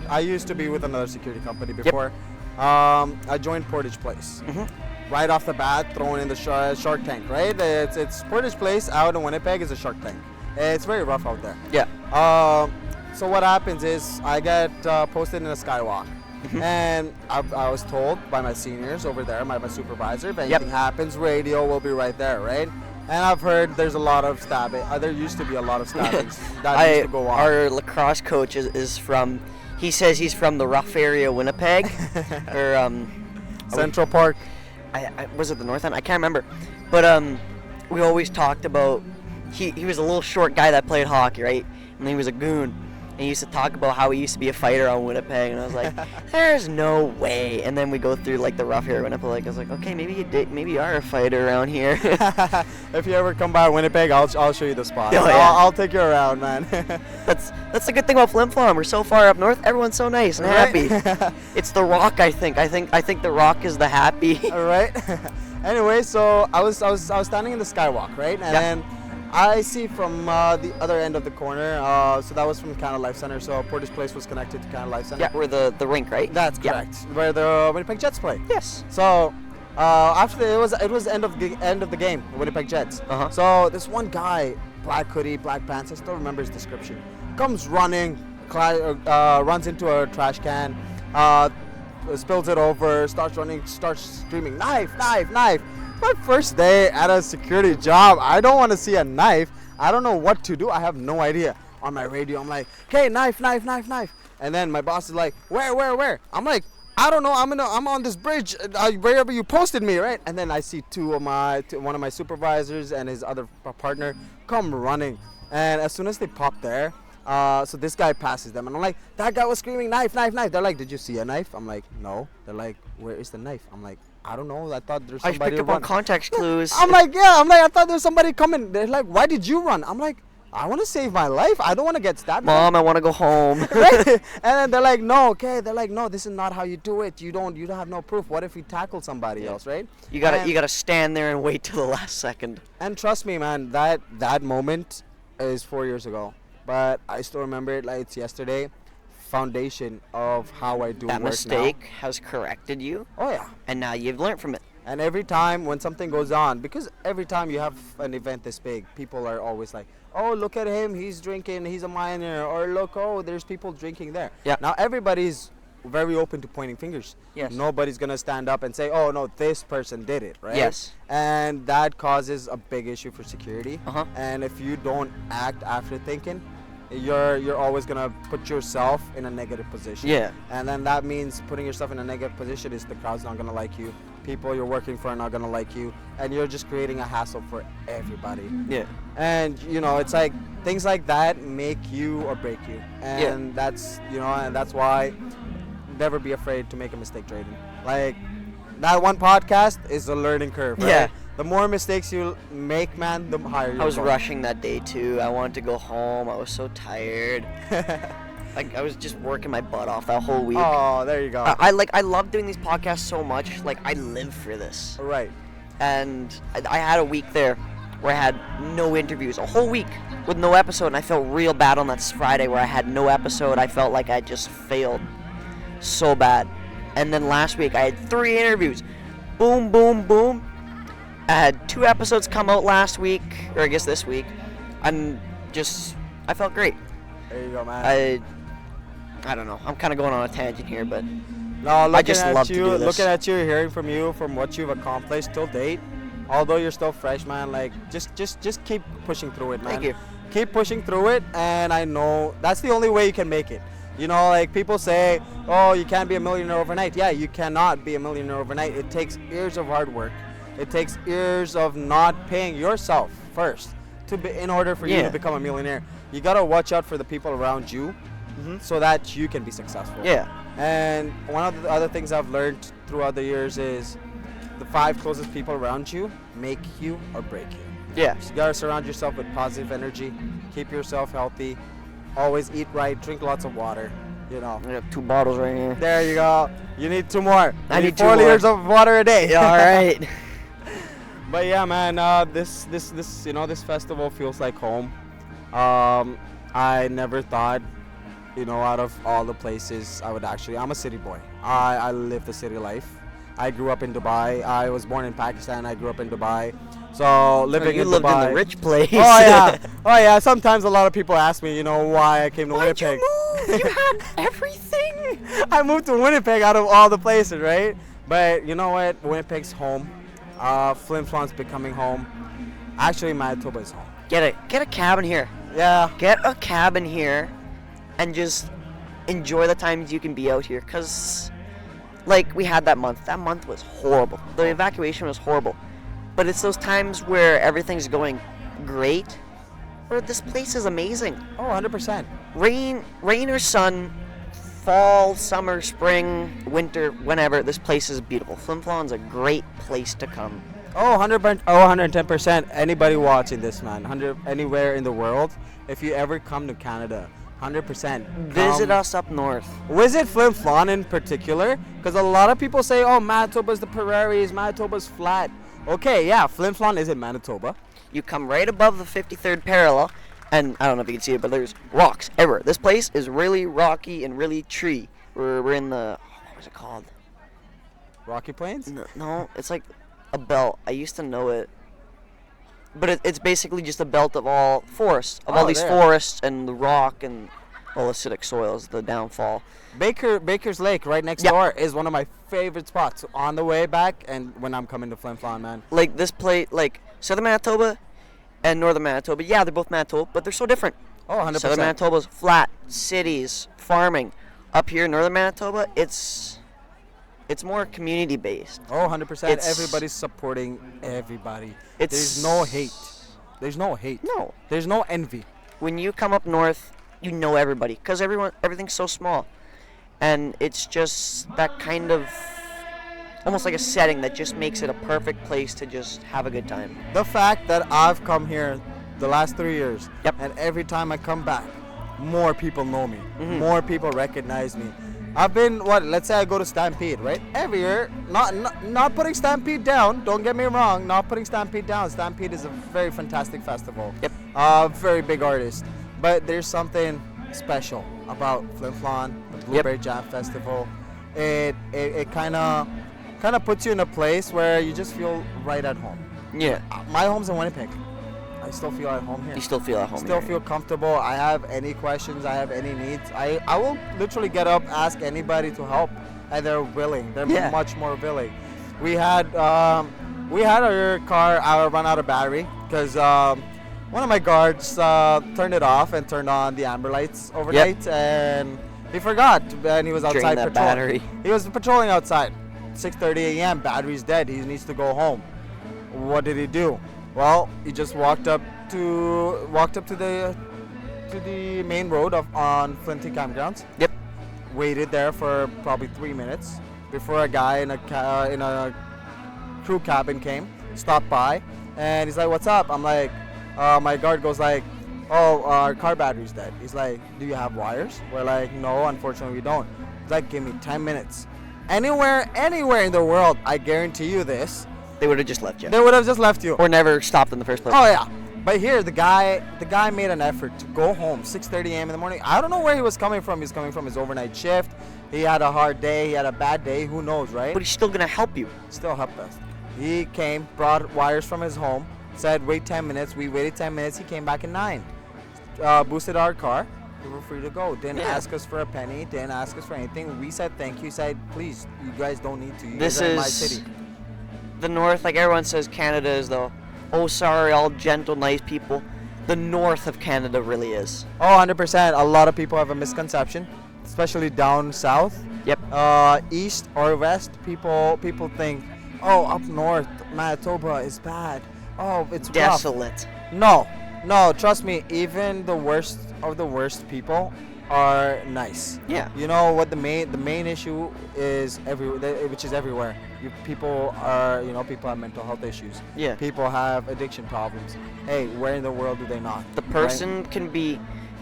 I used to be with another security company before. Yep. I joined Portage Place. Mm-hmm. Right off the bat, throwing in the Shark Tank, right? It's Portage Place out in Winnipeg is a Shark Tank. It's very rough out there. Yeah. So what happens is I get posted in a skywalk. Mm-hmm. And I was told by my seniors over there, my supervisor, if anything happens, radio will be right there, right? And I've heard there's a lot of stabbing. There used to be a lot of stabbings that used to go on. Our lacrosse coach is from, he says he's from the rough area, Winnipeg, or Central Park. Was it the North End? I can't remember. But we always talked about, he was a little short guy that played hockey, right? And he was a goon. And he used to talk about how he used to be a fighter on Winnipeg, and I was like, "There's no way." And then we go through like the rough area of Winnipeg. I was like, "Okay, maybe you are a fighter around here." If you ever come by Winnipeg, I'll show you the spot. Oh, yeah. I'll take you around, man. That's the good thing about Flin Flon. We're so far up north. Everyone's so nice and happy. It's the Rock, I think. I think the Rock is the happy. All right. Anyway, so I was standing in the skywalk, right, and then I see from the other end of the corner, so that was from Canada Life Center, so Portage Place was connected to Canada Life Center. Yeah, where the rink, right? That's correct, where the Winnipeg Jets play. Yes. So after it was end of the game, the Winnipeg Jets. Uh-huh. So this one guy, black hoodie, black pants, I still remember his description, comes running, runs into a trash can, spills it over, starts running, starts screaming, "Knife, knife, knife." My first day at a security job, I don't want to see a knife. I don't know what to do. I have no idea. On my radio, I'm like, "Okay, knife, knife, knife, knife." And then my boss is like, "Where?" I'm like, "I don't know. I'm on this bridge, wherever you posted me, right?" And then I see one of my supervisors and his other partner come running. And as soon as they pop there, so this guy passes them, and I'm like, "That guy was screaming, 'Knife, knife, knife.'" They're like, "Did you see a knife?" I'm like, "No." They're like, "Where is the knife?" I'm like, "I don't know. I thought there's somebody." I picked up on context clues. I'm like, I thought there's somebody coming. They're like, "Why did you run?" I'm like, "I want to save my life. I don't want to get stabbed." Mom, I want to go home. Right? And then they're like, "No, okay." They're like, "No, this is not how you do it. You don't have no proof. What if we tackle somebody else, right?" You gotta stand there and wait till the last second. And trust me, man, that moment is 4 years ago, but I still remember it like it's yesterday. Foundation of how I do that work mistake now. has corrected you. Oh yeah. And now you've learned from it. And every time when something goes on, because every time you have an event this big, people are always like, "Oh, look at him, he's drinking, he's a minor," or "Look, oh, there's people drinking there." Yeah. Now everybody's very open to pointing fingers. Yes. Nobody's gonna stand up and say, "Oh no, this person did it," right? Yes. And that causes a big issue for security. Uh-huh. And if you don't act after thinking, you're always gonna put yourself in a negative position. Yeah. And then that means putting yourself in a negative position is the crowd's not gonna like you. People you're working for are not gonna like you, and you're just creating a hassle for everybody. Yeah. And it's like things like that make you or break you. And that's why never be afraid to make a mistake, Drayden. Like that one podcast is a learning curve, right? Yeah. The more mistakes you make, man, the higher you I was go. rushing that day too. I wanted to go home. I was so tired. I was just working my butt off that whole week. Oh, there you go. I love doing these podcasts so much. Like, I live for this. Right. And I had a week there where I had no interviews, a whole week with no episode, and I felt real bad on that Friday where I had no episode. I felt like I just failed so bad. And then last week I had 3 interviews. Boom, boom, boom. I had 2 episodes come out last week, or I guess this week. I felt great. There you go, man. I don't know. I'm kind of going on a tangent here, but No, I just love to do this. Looking at you, hearing from you, from what you've accomplished till date, although you're still fresh, man, like just keep pushing through it, man. Thank you. Keep pushing through it, and I know that's the only way you can make it. Like people say, "Oh, you can't be a millionaire overnight." Yeah, you cannot be a millionaire overnight. It takes years of hard work. It takes years of not paying yourself first in order for you to become a millionaire. you gotta watch out for the people around you, so that you can be successful. Yeah. And one of the other things I've learned throughout the years is the 5 closest people around you make you or break you. Yeah. So you gotta surround yourself with positive energy, keep yourself healthy, always eat right, drink lots of water. You know. I got 2 bottles right here. There you go. You need 2 more. I need 4 2 more. liters of water a day. Yeah, all right. But yeah, man, this this festival feels like home. I never thought, out of all the places I would actually. I'm a city boy. I live the city life. I grew up in Dubai. I was born in Pakistan. I grew up in Dubai. So living in Dubai. You lived in the rich place. Oh yeah. Sometimes a lot of people ask me, why I came to Winnipeg. Why'd you move? You had everything. I moved to Winnipeg out of all the places, right? But you know what? Winnipeg's home. Flin Flon's becoming home. Actually, Manitoba is home. Get a cabin here. Yeah. Get a cabin here, and just enjoy the times you can be out here. Cause, like, we had that month. That month was horrible. The evacuation was horrible. But it's those times where everything's going great, where this place is amazing. Oh, 100%. Rain or sun, fall, summer, spring, winter, whenever, this place is beautiful. Flin Flon's a great place to come. Oh, 110%. Anybody watching this, man, anywhere in the world, if you ever come to Canada, 100%. Visit us up north. Visit Flin Flon in particular, because a lot of people say, oh, Manitoba's the prairies, Manitoba's flat. Okay, yeah, Flin Flon is in Manitoba. You come right above the 53rd parallel, and I don't know if you can see it, but there's rocks everywhere. This place is really rocky and really tree. We're in the, what is it called? Rocky Plains? No, it's like a belt. I used to know it. But it's basically just a belt of all forests, all these forests and the rock and all acidic soils, the downfall. Baker's Lake right next door is one of my favorite spots on the way back and when I'm coming to Flin Flon, man. Like this place, like Southern Manitoba and Northern Manitoba, yeah, they're both Manitoba, but they're so different. Oh, 100%. Southern Manitoba's flat, cities, farming. Up here in Northern Manitoba, it's more community based. Oh, 100%. Everybody's supporting everybody. There's no hate. There's no hate. No. There's no envy. When you come up north, you know everybody because everything's so small. And it's just that kind of, almost like a setting that just makes it a perfect place to just have a good time. The fact that I've come here the last 3 years, Yep. and every time I come back, more people know me. Mm-hmm. More people recognize me. I've been, let's say I go to Stampede, right? Every year, not putting Stampede down, don't get me wrong, not putting Stampede down. Stampede is a very fantastic festival. Yep. Very big artist. But there's something special about Flin Flon, the Blueberry Jam Festival. It kind of puts you in a place where you just feel right at home. Yeah. My home's in Winnipeg. I still feel at home here. You still feel at home Still here. feel comfortable. I have any questions, I have any needs. I will literally get up, ask anybody to help, and they're willing. They're much more willing. We had our car run out of battery because one of my guards turned it off and turned on the amber lights overnight, and he forgot, and he was outside Drain that patrolling. battery. He was patrolling outside. 6:30 a.m. Battery's dead. He needs to go home. What did he do? Well, he just walked up to the main road on Flinty Campgrounds. Yep. Waited there for probably 3 minutes before a guy in a crew cabin came, stopped by, and he's like, "What's up?" I'm like, my guard goes like, "Oh, our car battery's dead." He's like, "Do you have wires?" We're like, "No, unfortunately we don't." He's like, "Give me 10 minutes." Anywhere in the world, I guarantee you this, They would have just left you. they would have just left you. Or never stopped in the first place. Oh yeah, but here the guy made an effort to go home 6:30 a.m. in the morning. I don't know where he was coming from. He's coming from his overnight shift. He had a hard day. He had a bad day. Who knows, right? But he's still going to help you. Still helped us. He came, brought wires from his home, said wait 10 minutes. We waited 10 minutes. He came back in 9. Boosted our car. We were free to go. Didn't ask us for a penny. Didn't ask us for anything. We said thank you. He said please, you guys don't need to. You This guys are in my is city. the north. Like everyone says Canada is the, oh sorry, all gentle, nice people. The north of Canada really is. Oh, 100%. A lot of people have a misconception, especially down south. Yep. East or west, people think, oh, up north, Manitoba is bad. Oh, it's rough. Desolate. No, No, trust me. Even the worst of the worst people are nice. Yeah. You know what the main issue is which is everywhere. People have mental health issues. Yeah. People have addiction problems. Hey, where in the world do they not? The person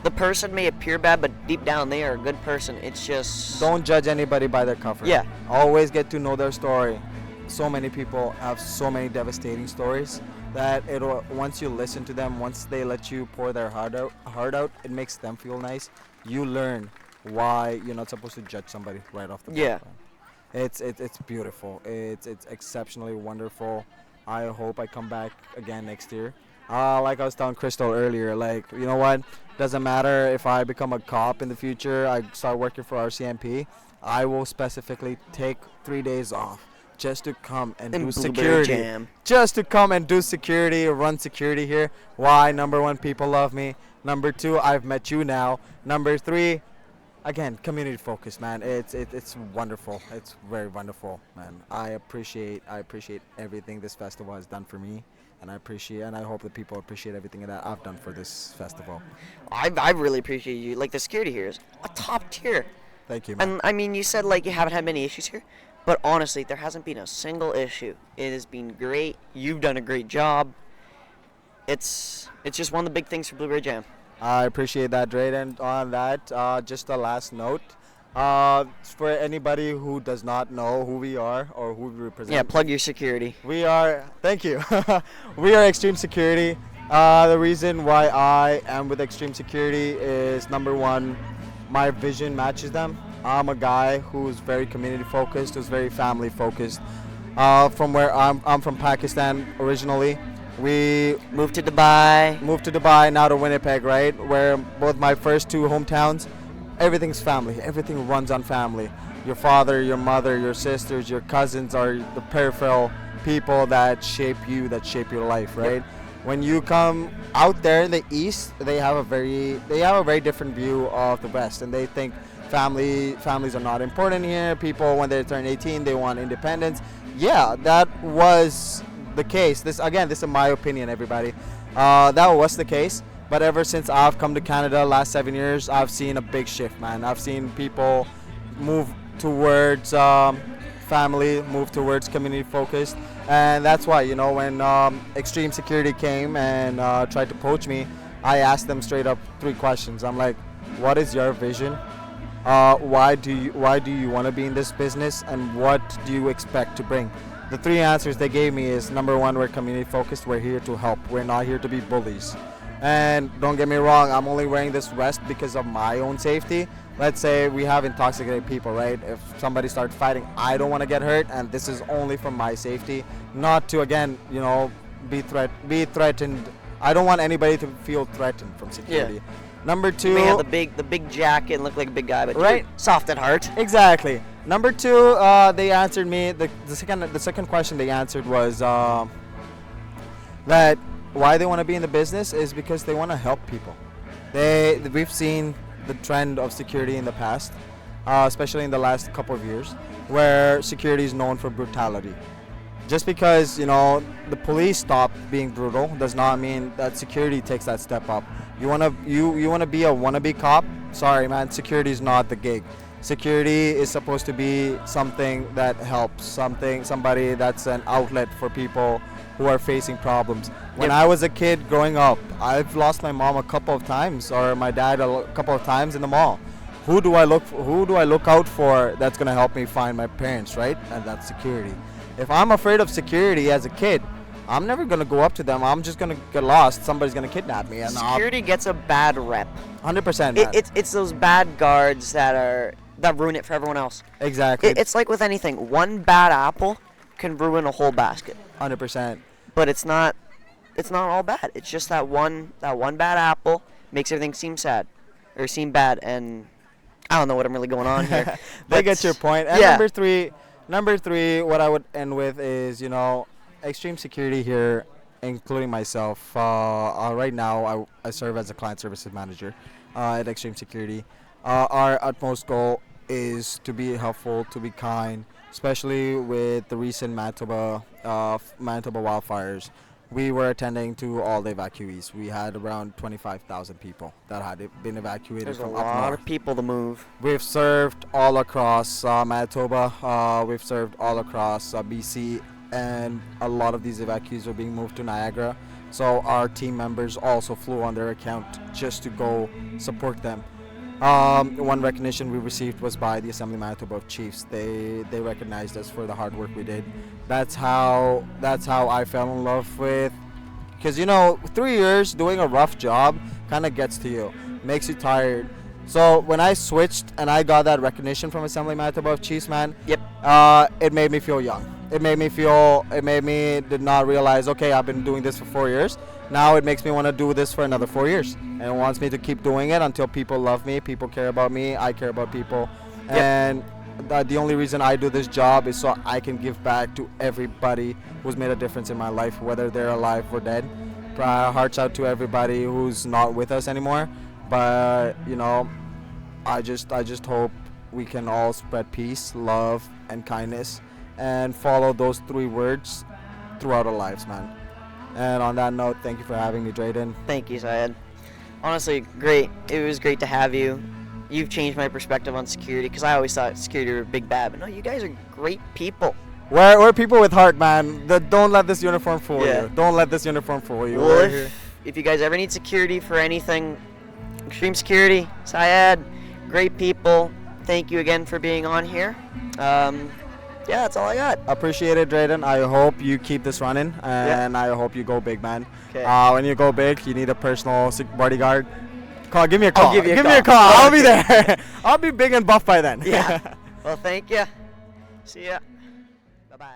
the person may appear bad, but deep down they are a good person. It's just Don't judge anybody by their cover. Yeah. Always get to know their story. So many people have so many devastating stories that once you listen to them, once they let you pour their heart out, it makes them feel nice. You learn why you're not supposed to judge somebody right off the bat. Yeah. It's beautiful. It's exceptionally wonderful. I hope I come back again next year. Like I was telling Crystal earlier, like, you know what? Doesn't matter if I become a cop in the future, I start working for RCMP, I will specifically take 3 days off just to come and do security. Jam. Just to come and do security, run security here. Why? Number one, people love me. Number two, I've met you now. Number three, again, community focused, man. It's wonderful. It's very wonderful, man. I appreciate everything this festival has done for me, and I hope that people appreciate everything that I've done for this festival. I really appreciate you. Like, the security here is a top tier. Thank you, man. And I mean, you said like you haven't had many issues here, but honestly, there hasn't been a single issue. It has been great. You've done a great job. It's just one of the big things for Blueberry Jam. I appreciate that, Drayden. On that, just a last note. For anybody who does not know who we are or who we represent. Yeah, plug your security. We are, thank you. We are Xtreme Security. The reason why I am with Xtreme Security is, number one, my vision matches them. I'm a guy who's very community focused, who's very family focused. From where I'm from Pakistan originally. We moved to Dubai, now to Winnipeg, right? Where both my first two hometowns, everything's family. Everything runs on family. Your father, your mother, your sisters, your cousins are the peripheral people that shape you, that shape your life, right? Yep. When you come out there in the East, they have a very different view of the West, and they think families are not important here. People, when they turn 18, they want independence. Yeah, that was the case. This is my opinion, everybody. That was the case. But ever since I've come to Canada, last 7 years, I've seen a big shift, man. I've seen people move towards family, move towards community focused, and that's why, you know, when Xtreme Security came and tried to poach me, I asked them straight up 3 questions. I'm like, what is your vision? Why do you want to be in this business, and what do you expect to bring? The 3 answers they gave me is, number one, we're community focused. We're here to help. We're not here to be bullies. And don't get me wrong, I'm only wearing this vest because of my own safety. Let's say we have intoxicated people, right? If somebody starts fighting, I don't want to get hurt, and this is only for my safety, not to, again, you know, be threatened. I don't want anybody to feel threatened from security. Yeah. Number 2, you may have the big jacket and look like a big guy, but right, you're soft at heart. Exactly. Number 2, they answered me. The second question they answered was that why they want to be in the business is because they want to help people. We've seen the trend of security in the past, especially in the last couple of years, where security is known for brutality. Just because, you know, the police stop being brutal does not mean that security takes that step up. You wanna be a wannabe cop? Sorry, man. Security is not the gig. Security is supposed to be something that helps, somebody that's an outlet for people who are facing problems. When I was a kid growing up, I've lost my mom a couple of times, or my dad a couple of times in the mall. Who do I look out for that's gonna help me find my parents, right? And that's security. If I'm afraid of security as a kid, I'm never gonna go up to them. I'm just gonna get lost. Somebody's gonna kidnap me. And security gets a bad rep. 100%. It's those bad guards that ruin it for everyone else. Exactly. It's like with anything. One bad apple can ruin a whole basket. 100%. But it's not all bad. It's just that one bad apple makes everything seem bad, and I don't know what I'm really going on here. They get your point. And yeah. Number three, what I would end with is, you know, Xtreme Security here, including myself. Right now, I serve as a client services manager at Xtreme Security. Our utmost goal is to be helpful, to be kind, especially with the recent Manitoba wildfires. we were attending to all the evacuees. We had around 25,000 people that had been evacuated There's from a up lot north. of people to move. We've served all across Manitoba. We've served all across BC, and a lot of these evacuees were being moved to Niagara. So our team members also flew on their account just to go support them. One recognition we received was by the Assembly Manitoba of Chiefs. They recognized us for the hard work we did. That's how I fell in love with, because 3 years doing a rough job kind of gets to you, makes you tired. So when I switched and I got that recognition from Assembly Manitoba of Chiefs, man, Yep. It made me feel young. It made me did not realize, okay, I've been doing this for 4 years. Now it makes me want to do this for another 4 years, and it wants me to keep doing it until people love me, people care about me, I care about people. Yep. And the only reason I do this job is so I can give back to everybody who's made a difference in my life, whether they're alive or dead. Hearts out to everybody who's not with us anymore. But I just hope we can all spread peace, love, and kindness, and follow those 3 words throughout our lives, man. And on that note, thank you for having me, Drayden. Thank you, Syed. Honestly, great. It was great to have you. You've changed my perspective on security, because I always thought security were big bad, but no, you guys are great people. We're people with heart, man. Don't let this uniform fool Yeah. you. Don't let this uniform fool you. Well, We're here. if you guys ever need security for anything, Xtreme Security, Syed, great people. Thank you again for being on here. Yeah, that's all I got. Appreciate it, Drayden. I hope you keep this running, and I hope you go big, man. Okay. When you go big, you need a personal bodyguard. Give me a call. I'll give you a me a call. call. I'll be there. I'll be big and buff by then. Yeah. Well, thank you. See ya. Bye-bye.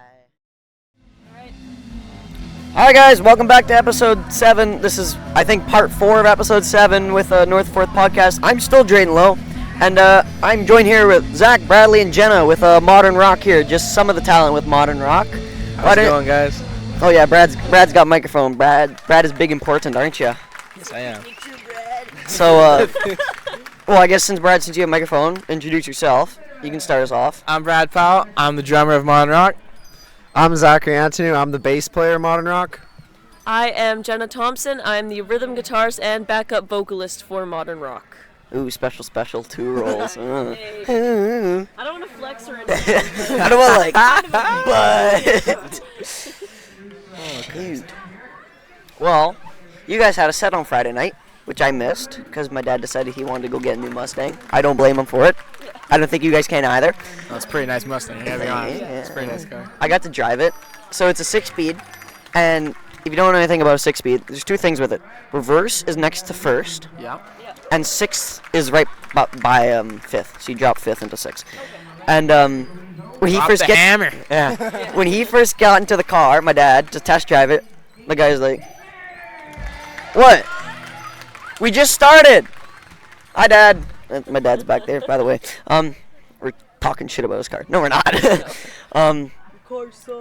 All right, guys, welcome back to episode 7. This is, I think, part 4 of episode 7 with North Fourth Podcast. I'm still Drayden Lowe, and I'm joined here with Zach, Bradley, and Jenna with Modern Rock here. Just some of the talent with Modern Rock. How's it going, guys? Oh yeah, Brad's got a microphone. Brad is big important, aren't you? Yes, I am. So, well, I guess since you have a microphone, introduce yourself. You can start us off. I'm Brad Powell. I'm the drummer of Modern Rock. I'm Zachary Anthony. I'm the bass player of Modern Rock. I am Jenna Thompson. I'm the rhythm guitarist and backup vocalist for Modern Rock. Ooh, special 2 roles. Hey. I don't want to flex or anything. I don't want but. Oh, dude. Well, you guys had a set on Friday night, which I missed because my dad decided he wanted to go get a new Mustang. I don't blame him for it. I don't think you guys can either. Oh, it's a pretty nice Mustang, to be honest. It's a pretty nice car. I got to drive it. So it's a 6-speed, and if you don't know anything about a 6-speed, there's 2 things with it. Reverse is next to first, Yeah. and 6th is right by 5th. So you drop 5th into 6th. And when he Drop first the hammer. Yeah. When he first got into the car, my dad, to test drive it, the guy's like, "What? We just started." Hi, Dad. My dad's back there, by the way. We're talking shit about his car. No, we're not.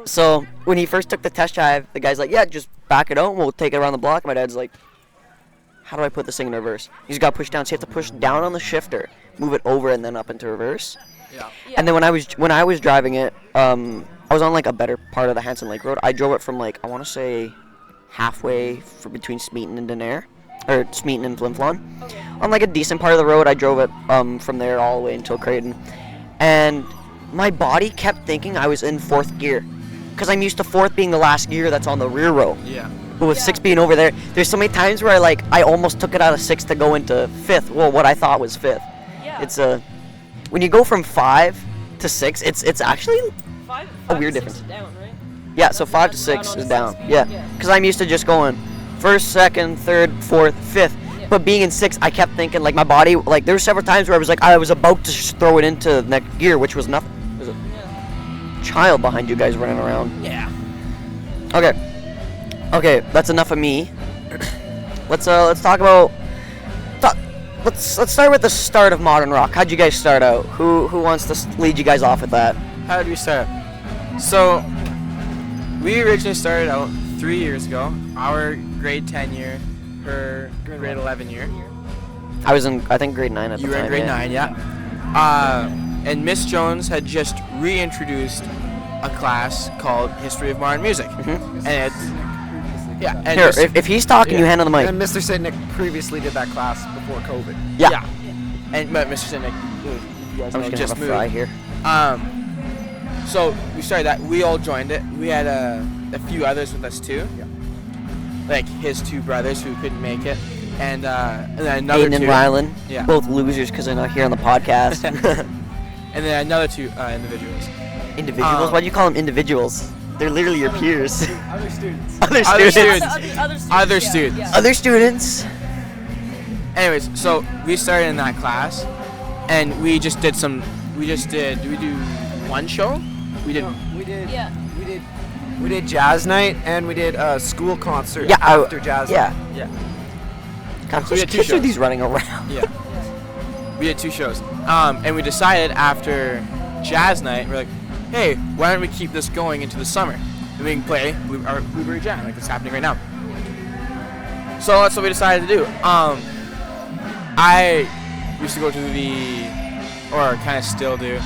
So when he first took the test drive, the guy's like, "Yeah, just back it out and we'll take it around the block." My dad's like, "How do I put this thing in reverse?" He's got to push down, so you have to push down on the shifter, move it over, and then up into reverse. Yeah. And then when I was driving it, I was on like a better part of the Hanson Lake Road. I drove it from like, I want to say halfway between Smeaton and Denair, or Smeaton and Flin Flon. On like a decent part of the road, I drove it from there all the way until Creighton. And my body kept thinking I was in 4th gear, because I'm used to 4th being the last gear that's on the rear row. Yeah. But with 6 being over there, there's so many times where I almost took it out of 6 to go into 5th. Well, what I thought was 5th. Yeah. It's when you go from 5 to 6, it's actually Five a weird to six difference. is down, right? Yeah. So 5 to That's 6 down is on down. 6. Yeah. Because I'm used to just going 1st, 2nd, 3rd, 4th, 5th. Yeah. But being in 6, I kept thinking like my body, like there were several times where I was about to just throw it into the next gear, which was nothing. There's a child behind you guys running around. Yeah. Okay, that's enough of me. Let's talk about. Let's start with the start of Modern Rock. How'd you guys start out? Who wants to lead you guys off with that? How did we start? So, we originally started out 3 years ago. Our grade 10 year, her grade 11 year. I was in, I think, grade 9 at the You time. were in grade 9, yeah. And Miss Jones had just reintroduced a class called History of Modern Music. Mhm. And Yeah. And Here, Mr. if he's talking, you hand on the mic. And Mr. Sidnick previously did that class before COVID. Yeah. And but Mr. Sidnick, you guys I'm know, just just gonna have a moved. fry here. So we started that. We all joined it. We had a few others with us too. Yeah. Like his two brothers who couldn't make it, and then another Aiden and two. Rylan, Yeah. both losers because they're not here on the podcast. And then another two individuals. Individuals? Why do you call them individuals? They're literally your peers. Other students. Other Other students. students. Other students. Other students. Anyways, so we started in that class, and we just did some. We do one show? We did. We did jazz night and we did a school concert Yeah, after jazz Yeah. night. Yeah. God, So we whose had two kids are shows. these running around? Yeah. We did 2 shows. And we decided after jazz night, we're like, hey, why don't we keep this going into the summer? And we can play our Blueberry Jam, like it's happening right now. So that's what we decided to do. I used to go to or kind of still do,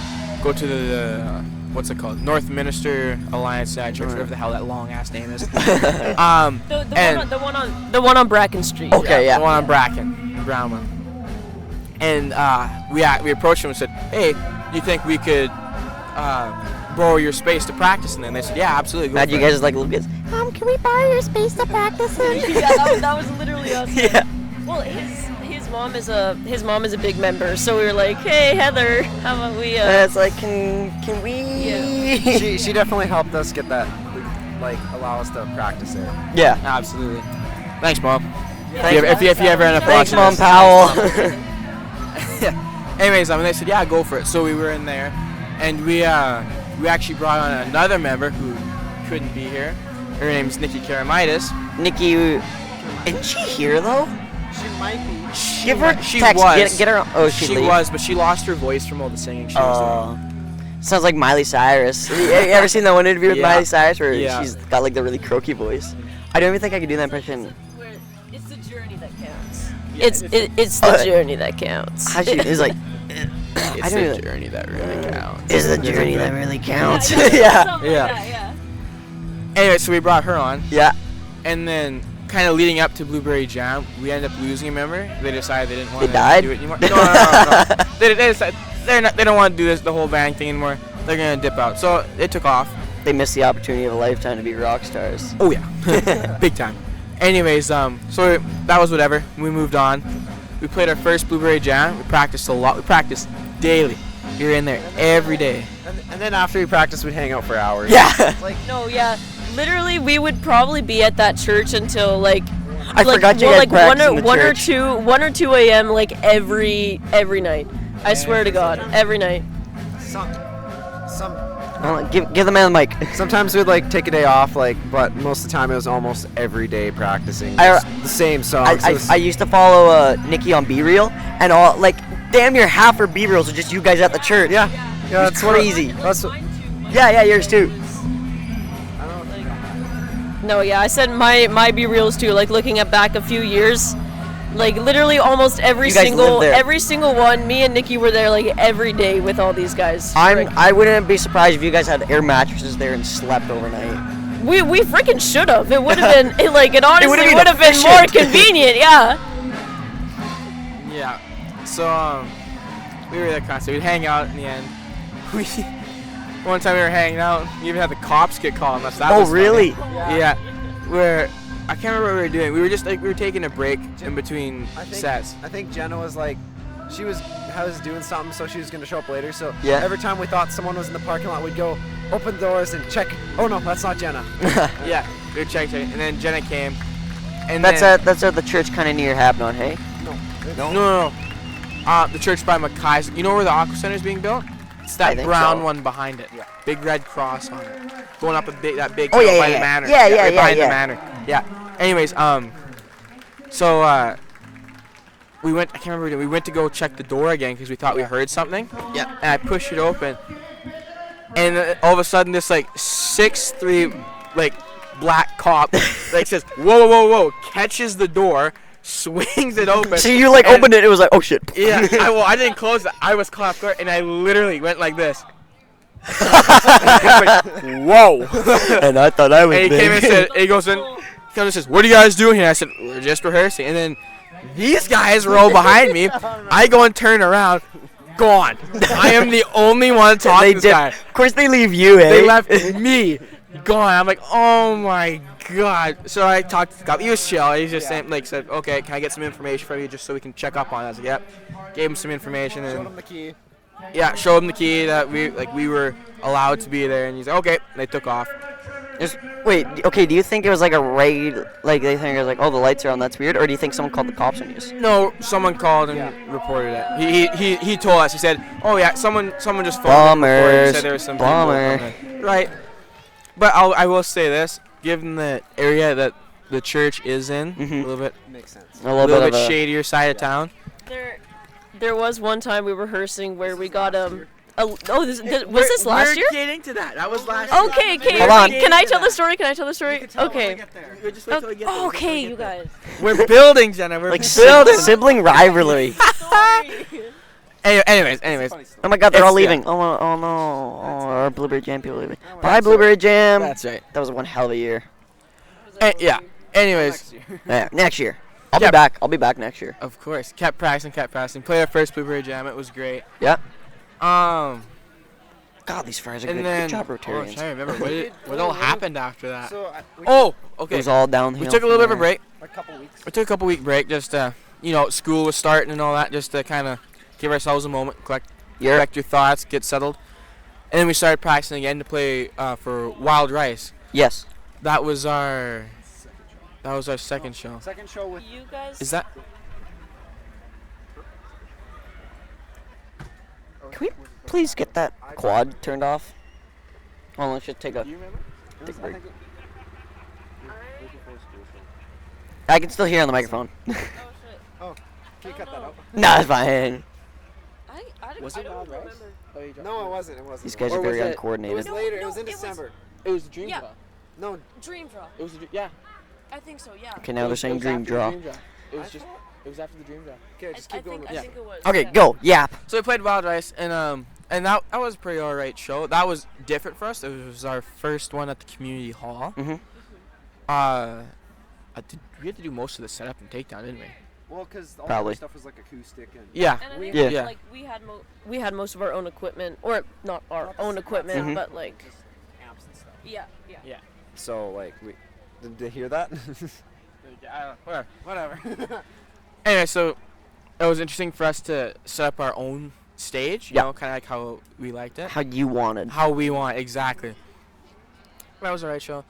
go to the what's it called? North Minister Alliance Church, whatever the hell that long ass name is. The one on Bracken Street. Okay, yeah. The one on Bracken, the brown one. And we approached them and said, hey, do you think we could borrow your space to practice? And then they said, yeah, absolutely. Go Imagine for you it." guys like little kids. Can we borrow your space to practice in? Yeah, that was literally us. Yeah. Well, his mom is a big member, so we were like, hey Heather, how about we? And it's like, can we? Yeah. she definitely helped us get that, like, allow us to practice it. Yeah. Absolutely. Thanks, Mom. Thanks, if you ever end up Thanks, watching Mom this. Powell. Anyways, they said, yeah, go for it. So we were in there, and we actually brought on another member who couldn't be here. Her name's Nikki Karamitis. Nikki, isn't she here though? She might be. Give her a She text. was. Get her. Oh, She was, but she lost her voice from all the singing she was doing. Sounds like Miley Cyrus. You ever seen that one interview with Yeah. Miley Cyrus where Yeah. she's got like the really croaky voice? I don't even think I could do that impression. It's the journey that counts. It's the journey that counts. How she is like. It's the journey that really counts. Is the journey that really counts? Yeah. Yeah. Anyway, so we brought her on, Yeah. and then kind of leading up to Blueberry Jam, we ended up losing a member. They decided they didn't want They to died? do it anymore. No. They decided they don't want to do the whole band thing anymore. They're gonna dip out. So it took off. They missed the opportunity of a lifetime to be rock stars. Oh yeah, big time. Anyways, so that was whatever. We moved on. We played our first Blueberry Jam. We practiced a lot. We practiced daily. We were in there every day. And then after we practiced, we'd hang out for hours. Yeah. No, yeah. Literally, we would probably be at that church until like. I forgot you guys practiced in the church. 1 or 2 a.m. like every night. I swear to God, every night. Give the man the mic. Sometimes we'd like take a day off, like, but most of the time it was almost every day practicing I- the same songs. I used to follow Nikki on B Reel, and all like damn near half her B Reels are just you guys at the church. yeah, It's that's crazy. That's Yeah, yours too. No, yeah, I said my B reels too. Like looking at back a few years, like literally almost every You guys lived there. single one. Me and Nikki were there like every day with all these guys. I wouldn't be surprised if you guys had air mattresses there and slept overnight. We freaking should have. It would have been it honestly would've been would have been more efficient. convenient. Yeah. Yeah. So we were that constant. We'd hang out in the end. One time we were hanging out, we even had the cops get called on us. That was funny. Really? Yeah. Where I can't remember what we were doing. We were just like we were taking a break in between sets. I think Jenna was like, I was doing something, so she was gonna show up later. So Yeah. every time we thought someone was in the parking lot, we'd go open doors and check. Oh no, that's not Jenna. Yeah. We were checking, and then Jenna came. And That's then, at the church kind of near Habnon, hey? No. The church by Mackay's. You know where the Aqua Center is being built? It's I that think brown so. one behind it. Yeah. Big red cross on it. Going up that big Oh, hill yeah, by yeah, the yeah. manor. Yeah, right behind yeah. the manor. Yeah. Anyways, so we went. I can't remember what we did. We went to go check the door again because we thought we heard something. Yeah. And I pushed it open, and all of a sudden this like 6'3" like black cop like says whoa, catches the door, swings it open. So you like and- opened it, it was like, oh shit. Yeah, I didn't close it. I was caught off guard, and I literally went like this. Whoa! And I thought I was And he big. came and said, he goes in, comes and says, "What are you guys doing here?" I said, "We're just rehearsing." And then these guys roll behind me. I go and turn around. Gone. I am the only one talking to this guy. Of course they leave you, eh? They left me. Gone. I'm like, oh my god. So I talked to the guy. He was chill. He just said, okay, can I get some information from you just so we can check up on it? I was like, yep. Gave him some information and Showed him the key. yeah, showed him the key that we were allowed to be there, and he's like, okay. And they took off. Wait, okay, do you think it was like a raid, like they think it was like, oh, the lights are on, that's weird, or do you think someone called the cops on you? No, someone called and reported it. He told us. He said, oh yeah, someone just phoned and reported and said there was some people coming. Right. But I will say this, given the area that the church is in, a little bit Makes sense. A little bit shadier side of town. There was one time we were rehearsing where we got was this last year? We're getting to that. That was last year. Okay. Hold on. Can I tell the story? Okay. Just wait till we get there. Okay, you guys. We're building, Jenna. We're like building. sibling rivalry. Anyways. Oh my god, they're all It's- leaving. Oh no. Oh, our Blueberry Jam people are leaving. Bye, Blueberry Jam. That's right. That was one hell of a year. Yeah. Anyways. Yeah, next year. I'll be back. I'll be back next year. Of course. Kept practicing. Played our first Blueberry Jam. It was great. Yeah. God, God, these fries are and good. then Good job, I'm Rotarians. trying to remember what all happened after that. So Okay. It was all downhill. We took a little bit of a from there. break. a couple weeks. We took a couple week break. Just school was starting and all that. Just to kind of give ourselves a moment, collect your thoughts, get settled, and then we started practicing again to play for Wild Rice. Yes. That was our second show. Second show with You guys. Is that? Can we please get that quad turned off? Hold on, let's just take a break. I can still hear on the microphone. Oh, can you cut that out? Nah, it's fine. Was it Wild Rice? No, it wasn't. These guys are Or very was it- uncoordinated. It was later. It No, was in it was- December. It was a dream Yeah. draw. No, Dream draw. It was yeah. I think so. Yeah. Okay, now they're saying dream draw. It was after the dream draw. okay, just keep going. I think it was. Okay, yeah. go. Yap. So we played Wild Rice, and that was a pretty alright show. That was different for us. It was our first one at the community hall. Mhm. We had to do most of the setup and takedown, didn't we? Well, because all Probably. the stuff was like acoustic and. Yeah. And I think Yeah. like we had most of our own equipment, or not our own equipment, Mhm. but like Just amps and stuff. yeah. So like did they hear that? Whatever. Anyway, so it was interesting for us to set up our own stage. You Yeah. know, kind of like how we liked it. How you wanted. How we want, exactly. That was a right show.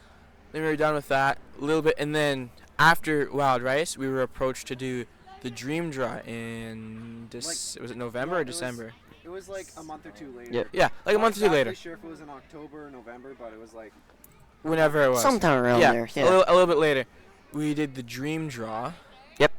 Then we were done with that a little bit, and then after Wild Rice, we were approached to do the Dream Draw in was it November No, or it was- December? It was like a month or two later. Yep. Yeah, like a month or two Not later. exactly sure if it was in October or November, but it was like. Whenever it was. Sometime around yeah, there. a Yeah. little bit later. We did the Dream Draw. Yep.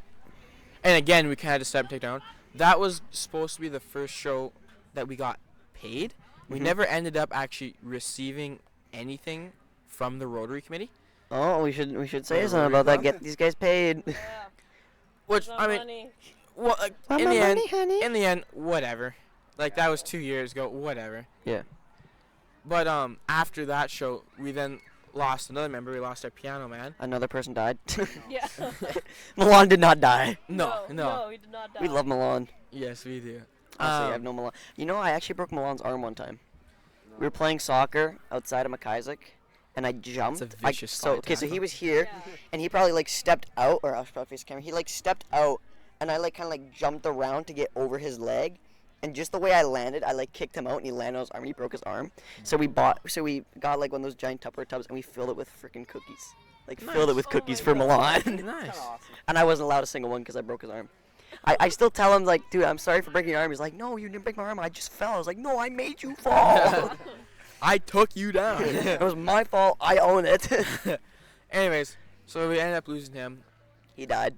And again, we kind of had to step and take down. That was supposed to be the first show that we got paid. We Mhm. never ended up actually receiving anything from the Rotary Committee. Oh, we should say Rotary something about that. Club? Get these guys paid. Yeah. Which I mean, Money. well, Want in my the end, money, honey? in the end, whatever. Like that was 2 years ago, whatever. Yeah. But after that show, we then lost another member. We lost our piano man. Another person died. Yeah. Milan did not die. No. No, he did not die. We love Milan. Yes, we do. Honestly, I have no Milan. You know, I actually broke Milan's arm one time. We were playing soccer outside of McIsaac, and I jumped. It's a vicious so slide okay, so tackle. he was here, and he probably like stepped out, or I was probably facing camera. He like stepped out, and I like kind of like jumped around to get over his leg, and just the way I landed, I like kicked him out, and he landed on his arm, and he broke his arm. So we got like one of those giant Tupperware tubs, and we filled it with freaking cookies. Like filled it with cookies for Milan. Nice. And I wasn't allowed a single one because I broke his arm. I still tell him, like, dude, I'm sorry for breaking your arm. He's like, no, you didn't break my arm. I just fell. I was like, no, I made you fall. I took you down. It was my fault. I own it. Anyways, so we ended up losing him. He died.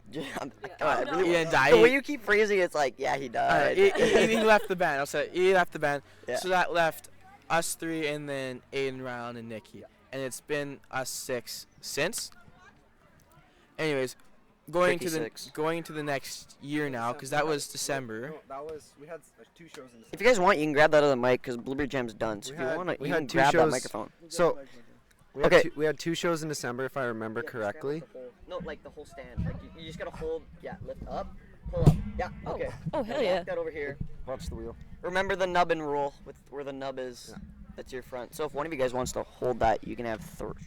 I No. really He didn't die. The way you keep phrasing it's like, yeah, he died. He left the band. I'll say he left the band. Yeah. So that left us three and then Aiden, Ryan, and Nikki. And it's been us six since. Anyways, going Tricky to the six. going into the next year now, because that was December. We had 2 shows in If you guys want, you can grab that other mic because Blueberry Jam's done. So We if you had- want to, we you had can 2 grab that shows. microphone. So We Okay. had 2 shows in December, if I remember correctly. No, like the whole stand. Like you just gotta hold. Yeah, lift up, pull up. Yeah. Okay. Oh, hell Now yeah. Lock that over here. Watch the wheel. Remember the nubbin rule with where the nub is. Yeah. That's your front. So if one of you guys wants to hold that, you can have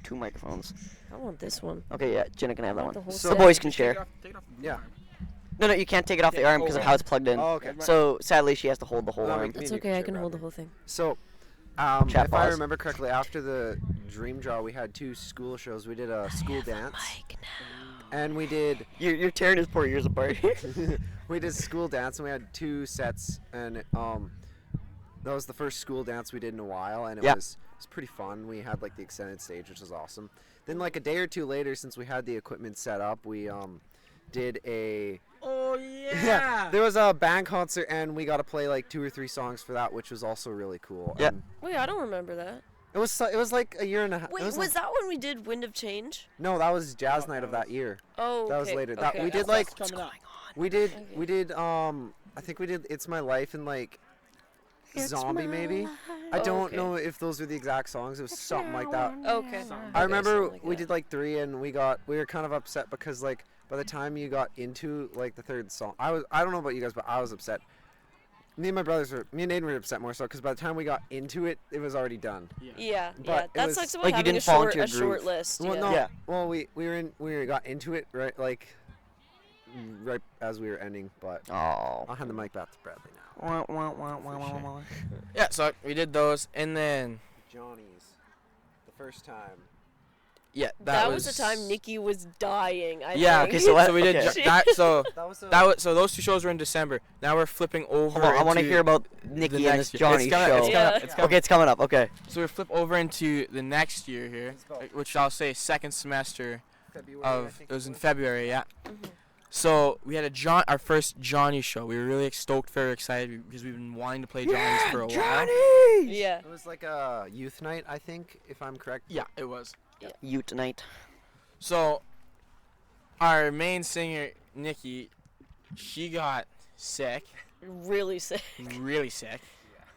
2 microphones. I want this one. Okay, yeah, Jenna can have that want the one. whole So set. the boys can share. Take it off Yeah. No, you can't take it off the arm because of how it's plugged in. Oh, okay. So sadly, she has to hold the whole No, arm. me That's and you okay, I share can hold the rather. whole thing. So, Chat if I pause. remember correctly, after the Dream Draw, we had 2 school shows. We did a school dance, and we did You're tearing his poor ears apart. we did school dance, and we had 2 sets, and that was the first school dance we did in a while, and it was pretty fun. We had like the extended stage, which was awesome. Then like a day or 2 later, since we had the equipment set up, we did a Oh yeah. there was a band concert, and we got to play like 2 or 3 songs for that, which was also really cool. Yeah. And Wait, I don't remember that. it was like a year and a half. Wait, it was like, that when we did Wind of Change? No, that was jazz night of that year. Oh, That was okay, later. That okay. we did like What's coming up? we did Okay. I think we did It's My Life and like It's Zombie my maybe. life. I Oh, don't okay. know if those were the exact songs. It was something like that. Okay. I remember something like we that. did like 3 and we were kind of upset because like by the time you got into like the 3rd song, I don't know about you guys, but I was upset. Me and Aiden were upset more so because by the time we got into it, it was already done. Yeah, But yeah. it That was- sucks about like, you having didn't fall into a your short groove. list. Well, yeah. no. Yeah. Well, we got into it right as we were ending, but Oh. I'll hand the mic back to Bradley now. Yeah, so we did those, and then Johnny's, the first time. yeah, That was the time Nikki was dying. I Yeah, think. okay, so what- so we did okay. that. So That was so those 2 shows were in December. Now we're flipping over. Hold on, I want to into hear about the Nikki and next this year. Johnny It's coming- show. It's coming up, it's coming Okay, it's coming up. Okay. So we flip over into the next year here, which I'll say second semester February, of it was in February, yeah. So we had our first Johnny show. We were really stoked, very excited because we've been wanting to play Johnny's for a while. Yeah. It was like a youth night, I think, if I'm correct. Yeah, it was. You tonight. So our main singer Nikki, she got sick, Really sick. really sick.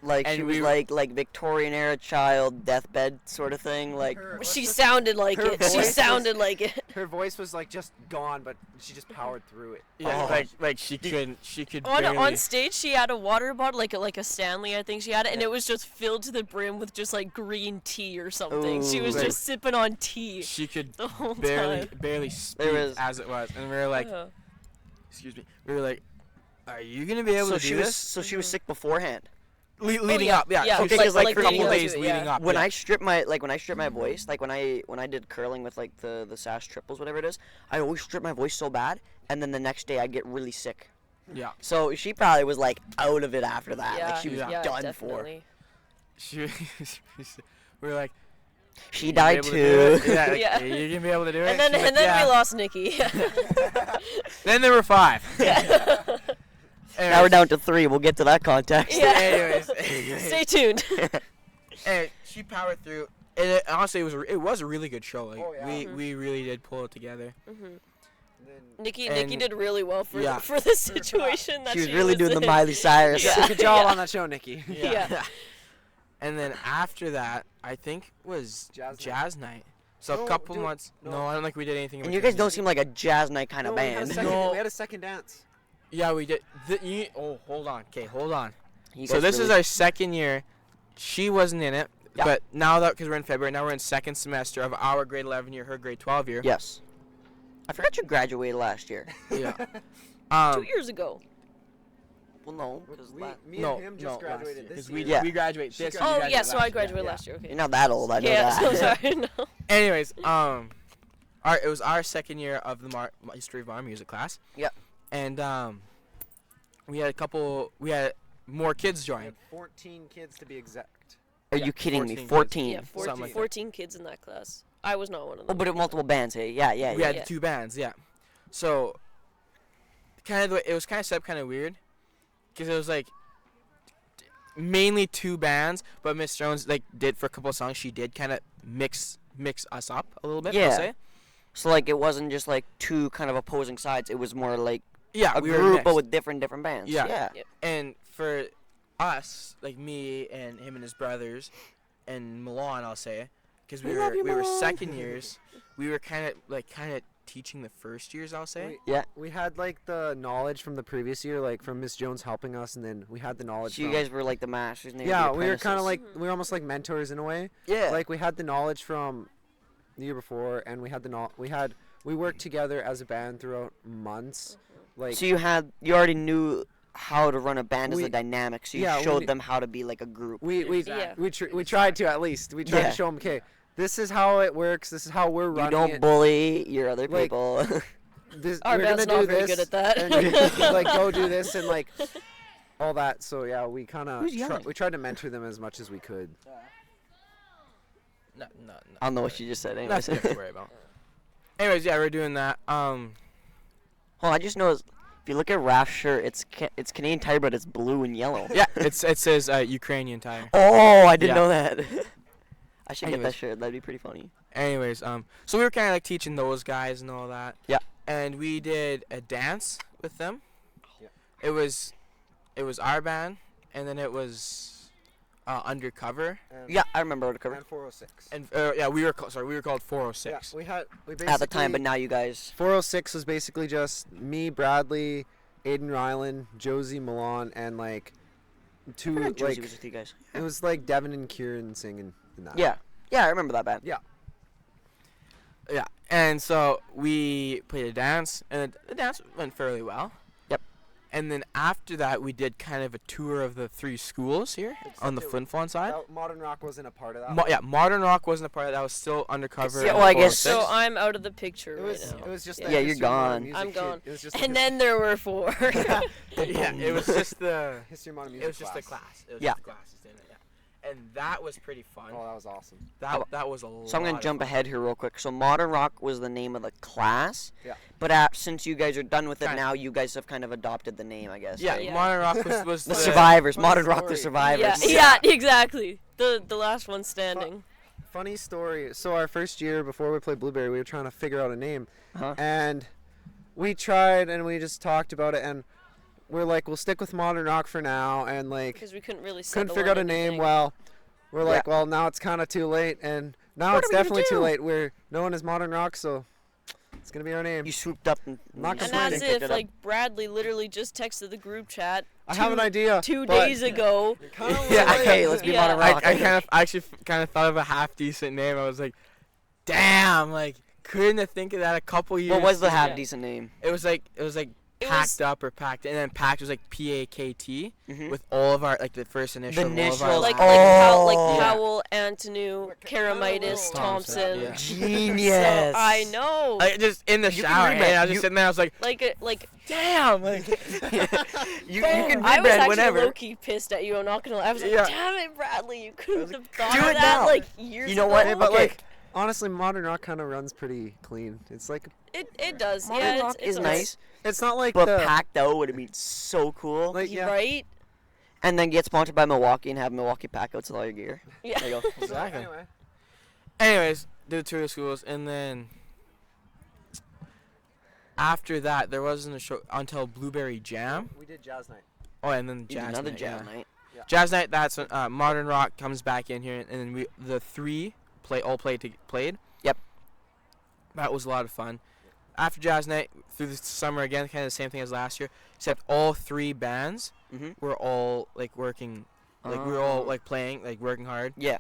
Like And she was we- like Victorian era child deathbed sort of thing. Like She sounded like her it. She voice sounded like it. Her voice was like just gone, but she just powered through it. Yeah, Oh. like she could On barely. stage, she had a water bottle, like a Stanley, I think she had it, and it was just filled to the brim with just like green tea or something. She was Ooh. just sipping on tea She could the whole barely time. speak was- as it was, and we were like, Uh, excuse me, we were like, are you gonna be able so to she do was this? so she was sick beforehand. Leading yeah, up, yeah. yeah, She was okay, 'cause, like, for a leading couple up days to it, leading yeah. up. When yeah. I strip my voice, like when I did curling with like the sash triples, whatever it is, I always strip my voice so bad, and then the next day I get really sick. yeah, So she probably was like out of it after that. yeah, Like she was Yeah. done definitely. she, we were like, She "You died gonna be able to do too. it?" Yeah, like, Yeah. you're gonna be able to do it. And then She's like, and then "Yeah." we lost Nikki. Then there were 5. Now we're down to 3. We'll get to that context. Yeah. Anyways, Stay tuned. and she powered through. And honestly, it was a really good show. Like Oh, yeah. we really did pull it together. Nikki And- did really well for yeah. for the situation that She was really doing the in. Miley Cyrus. Yeah. Good job Yeah. on that show, Nikki. Yeah. And then after that, I think was Jazz night. night. So No, a couple dude, months. no. No, I don't think we did anything. in And you guys between. don't seem like a jazz night kind of No, we had a band. second- No. we had a second dance. Yeah, we did. Hold on. Okay, hold on. You So guys this is really- our second year. She wasn't in it, Yeah. but now that because we're in February, now we're in second semester of our grade 11 year, her grade 12 year. Yes. I forgot you graduated last year. Yeah. 2 years ago. Well, no, because Me no, and him no, just last graduated year, this 'cause year. Yeah. we graduate She this. gra- you Oh graduated yeah, so last I year. graduated yeah. last year. Okay. you're not that old. I know Yeah, that. so sorry. No. Anyways, it was our second year of the history of our music class. Yeah. And we had more kids We join. had 14 kids to be exact. Are Yeah, you kidding 14 me? kids. 14. Yeah, 14, Something like that. 14 kids in that class. I was not one of Oh, them. but multiple bands. Hey, yeah. We had Yeah. 2 bands, yeah. So it was kind of set up kind of weird because it was like mainly 2 bands, but Miss Jones did for a couple of songs. She did kind of mix us up a little bit. I'll Yeah. say. So like it wasn't just like 2 kind of opposing sides. It was more like Yeah, a we were group, but mixed. with different bands. Yeah. Yeah. Yep. And for us, like me and him and his brothers, and Milan, I'll say, because we love were you, we were Milan. second years, we were kind of teaching the first years, I'll say. We had like the knowledge from the previous year, like from Miss Jones helping us, and then we had the knowledge. So you guys were like the masters. And they Yeah, were the we were kind of apprentices. like we were almost like mentors in a way. Yeah. Like we had the knowledge from the year before, and we had we worked together as a band throughout months. Like So you already knew how to run a band as We- a dynamic. So you yeah, we showed knew- them how to be like a group. we Yeah. tried to at least we tried Yeah. to show them, okay, this is how it works. This is how we're You running don't it. bully your other Like, people. This, Our we're band's gonna not do very this, good at that. and you like go do this and like all that. So yeah, we kind of Who's yelling? we tried to mentor them as much as we could. No. I don't know what you just said. Anyways. Nothing to worry about. Anyways, yeah, we're doing that. Hold on, I just noticed if you look at Raph's shirt, it's Canadian Tire, but it's blue and yellow. Yeah, it says Ukrainian Tire. Oh, I didn't Yeah. know that. I should get that Anyways. shirt. That'd be pretty funny. Anyways, so we were kind of like teaching those guys and all that. Yeah. And we did a dance with them. Yeah. It was our band, and then it was Undercover. And, Yeah, I remember what it covered and 406. And we were called 406. Yeah, we basically at the time, but now you guys. 406 was basically just me, Bradley, Aiden Ryland, Josie Milan, and like I two forgot Josie like was with you guys. it was like Devin and Kieran singing in that. Yeah, I remember that band. Yeah. Yeah. And so we played a dance, and the dance went fairly well. Yep. And then after that, we did kind of a tour of the 3 schools here on the Flin Flon side. Modern Rock wasn't a part of that. Yeah, Modern Rock wasn't a part of that. Was still Undercover. Yeah, and well, I guess- 406. So I'm out of the picture It right was now. it was just Yeah. the Yeah, you're History of Modern gone. Music I'm kid. gone. It was just And then there were 4. Yeah, it was just the History of Modern it Music was just the class. class. It was Yeah. just the classes in it. Yeah. And that was pretty fun. Oh, that was awesome. That was a lot. So I'm gonna jump ahead here real quick. So Modern Rock was the name of the class. Yeah. But since you guys are done with it Kinda. now, you guys have kind of adopted the name, I guess. Yeah, right? Yeah. Modern Rock was The Survivors. Funny Modern Rock, the story. Survivors. yeah, exactly. The last one standing. Funny story. So our first year before we played Blueberry, we were trying to figure out a name, Uh-huh. and we tried and we just talked about it, and we're like, we'll stick with Modern Rock for now, and like Because we couldn't really couldn't settle figure out a on name. anything. Well, we're Yeah. like, well, now it's kind of too late, and now What it's are we gonna definitely too do? late. We're known as Modern Rock, so it's gonna be our name. You swooped up and Not just And as complaining. picked if it up. like Bradley literally just texted the group chat I have an idea. 2 but- days ago. Yeah, okay, let's be Yeah. Modern Rock. I actually kind of thought of a half decent name. I was like, damn, like couldn't have think of that a couple years. What was the ago. half Yeah. decent name? It was like It packed was- up or packed, and then packed was like PAKT Mhm. with all of our like the first initial. of all of our initials, Like Oh. like Yeah. Powell, Antonu, Karamitis, Thompson. Yeah. Genius. So, I know. Like just in the You can shower, read hey, that. I was just You- sitting there. I was like, like damn, like you can I was rebrand actually whenever. low key pissed at you. I'm not gonna lie. I was like, Yeah. damn it, Bradley, you couldn't have thought do of it that now. like years You know ago. what? Hey, but Okay. like honestly, Modern Rock kind of runs pretty clean. It's like It does. Modern yeah, Rock it's is alright. nice, it's not like but the packed out would have been so cool. like yeah. Right? And then get sponsored by Milwaukee and have Milwaukee pack outs with all your gear. Yeah. There you go. exactly. Anyway, Anyways, did the tour of schools, and then after that, there wasn't a show until Blueberry Jam. we did Jazz Night. Oh, and then You did Jazz another Night, jazz yeah. night. Jazz Night. That's when Modern Rock comes back in here, and then the 3 played. Yep. That was a lot of fun. After Jazz Night, through the summer again, kind of the same thing as last year, except all 3 bands Mm-hmm. were all like working, like we were all Oh. like playing, like working hard. Yeah,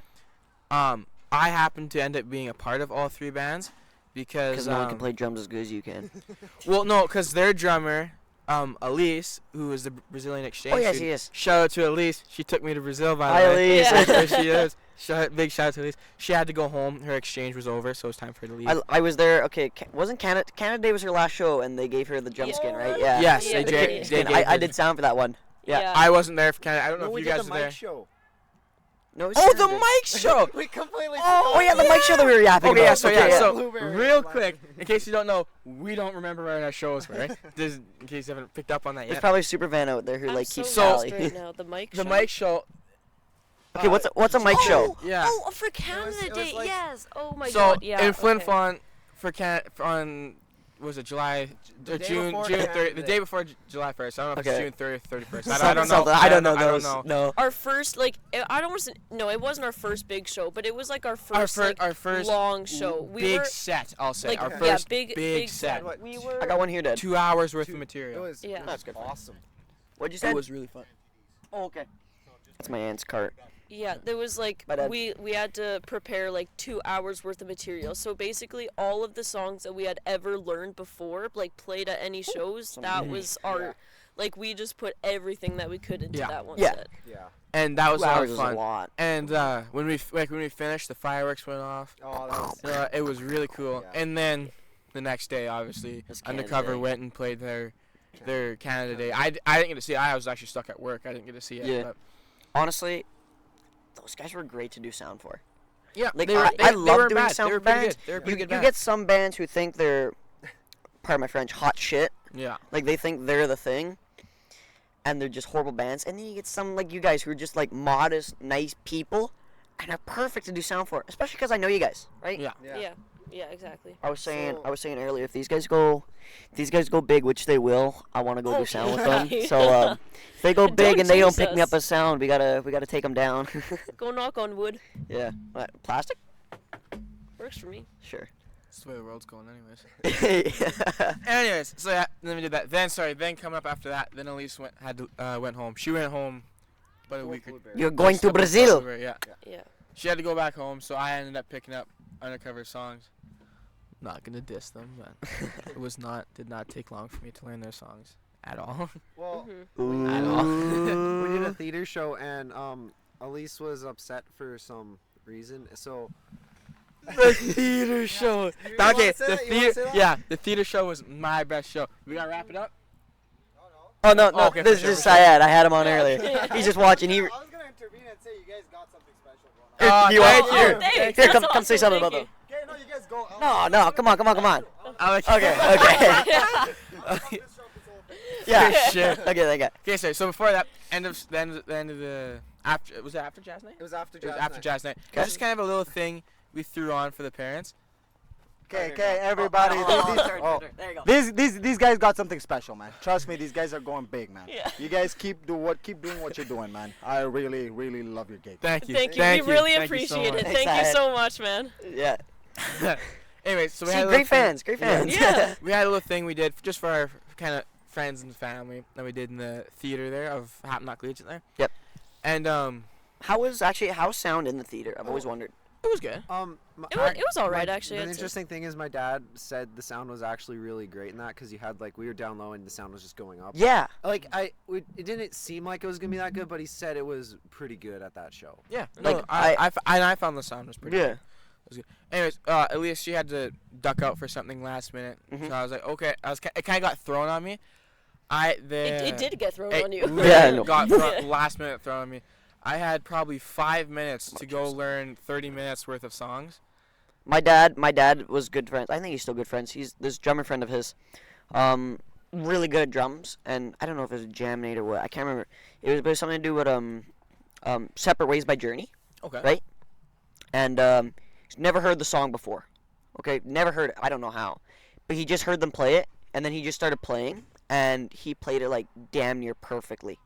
I happened to end up being a part of all 3 bands because because no one can play drums as good as you can. well, no, because their drummer, Elise, who is the Brazilian exchange Oh yes, student, he is. shout out to Elise. She took me to Brazil, by Hi, the way. Elise. Yeah. There she is. Big shout out to Elise. She had to go home. Her exchange was over, so it was time for her to leave. I was there. Okay, wasn't Canada Day was her last show, and they gave her the drum Yeah. skin, right? Oh, Yeah. Yes, Yeah, they they did. did. They I did. did sound for that one. Yeah. I wasn't there for Canada. I don't know we if you did guys the were there. mic show. No. it's Oh, the Saturday. mic show. We completely. Oh yeah, the mic show that we were yapping Okay, about. yeah, so Okay, yeah, so Blueberry real Flag. quick, in case you don't know, we don't remember where our shows were, right? Just in case you haven't picked up on that There's yet. probably a super fan out there who I'm like so keeps lost tally. right now. The mic The show. mic show. Okay, what's a mic show? Yeah. Oh, for Canada it was Day, like- yes. Oh my So god, yeah. in Flin okay. Flon, for was it July or day June before 30th, the Canada day before July 1st. I don't know if Okay. it's June 30th, 31st. Something- I don't know. something. I don't know I those. don't know. No. Our first, like, I don't want to. No, it wasn't our first big show, but it was like our first, Our first long show. We big were set, I'll say. like, Our yeah, first big set. What, We were. I got one here, Dad. 2 hours worth of It material. was, Yeah. it was That's good. awesome. What'd you say? It was really fun. Oh, okay. That's my aunt's cart. Yeah, there was like My dad. we had to prepare like 2 hours worth of material. So basically, all of the songs that we had ever learned before, like played at any shows, that was our. Like we just put everything that we could into Yeah. that one Yeah. set. Yeah. And that was a 2 lot hours of is a fun. lot. And when we finished, the fireworks went off. Oh, that was. It was really cool. Yeah. And then the next day, obviously, It's Canada Undercover Day. went and played their Canada Day. I didn't get to see it. I was actually stuck at work. I didn't get to see it. Yeah. But Honestly, those guys were great to do sound for. yeah, Like they were, I they love weren't doing bad. sound They were for pretty bands. good. They were You, pretty good. you band. get some bands who think they're, pardon my French, hot shit. Yeah. Like they think they're the thing, and they're just horrible bands. And then you get some like you guys who are just like modest, nice people, and are perfect to do sound for. Especially because I know you guys, right? Yeah. Yeah, exactly. I was saying So- earlier, if these guys go big, which they will, I want to go do sound with them. Okay. So if they go Don't big and they don't jinx pick me up us. as sound, we gotta take them down. Go knock on wood. Yeah. What, plastic? Works for me. Sure. That's the way the world's going, anyways. Yeah. Anyways, so yeah, then we did that. Then coming up after that, then Elise went home. She went home about a week or You're going to couple of Brazil. months, yeah. Yeah. She had to go back home, so I ended up picking up Undercover songs. Not gonna diss them, but did not take long for me to learn their songs at all. Well, At all. we did a theater show, and Elise was upset for some reason. So The theater show. You Okay, wanna say the that? You wanna say theater. that? Yeah, the theater show was my best show. We gotta wrap it up. Oh no, Oh, okay, this for sure, is for sure. Syed. I had him on earlier. He's just watching. I was gonna intervene and say you guys got something special Here, Oh, you thank are. you. Here, Thanks, here, that's come say awesome, something about thank them. Okay, no, you guys go. No, come on. Okay. Yeah. Shit. Okay. Okay, so before that, end of the after was it after Jazz Night? it was after It was Jazz after Night. Jazz Night. It Okay. was just kind of a little thing we threw on for the parents. Okay, everybody. These guys got something special, man. Trust me, these guys are going big, man. Yeah. You guys keep doing what you're doing, man. I really, really love your gig. Thank you. Thank you. Thank We really Thank you so appreciate it. much. Thanks, Thank you Syed. so much, man. Yeah. Anyway, so we See, had a great little thing- fans. Great fans. Yeah. We had a little thing we did just for our kind of friends and family that we did in the theater there of Hapnock Legion there. Yep. And How's sound in the theater? I've always wondered. it was good. It was all right, actually. The I'd say. interesting thing is, my dad said the sound was actually really great in that because you had we were down low and the sound was just going up. Yeah. It didn't seem like it was gonna be that good, but he said it was pretty good at that show. Yeah. Like, No, I found the sound was pretty Yeah. good. It was good. Anyways, Elias, she had to duck out for something last minute. Mhm. So I was like, okay. It kind of got thrown on me. It did get thrown on you. literally Yeah, I know. got last minute thrown on me. I had probably 5 minutes to go learn 30 minutes worth of songs. My dad was good friends. I think he's still good friends. He's this drummer friend of his, really good at drums. And I don't know if it was a jam night or what. I can't remember. It was something to do with Separate Ways by Journey. Okay. Right? And he's never heard the song before. Okay, never heard it. I don't know how, but he just heard them play it, and then he just started playing, and he played it like damn near perfectly.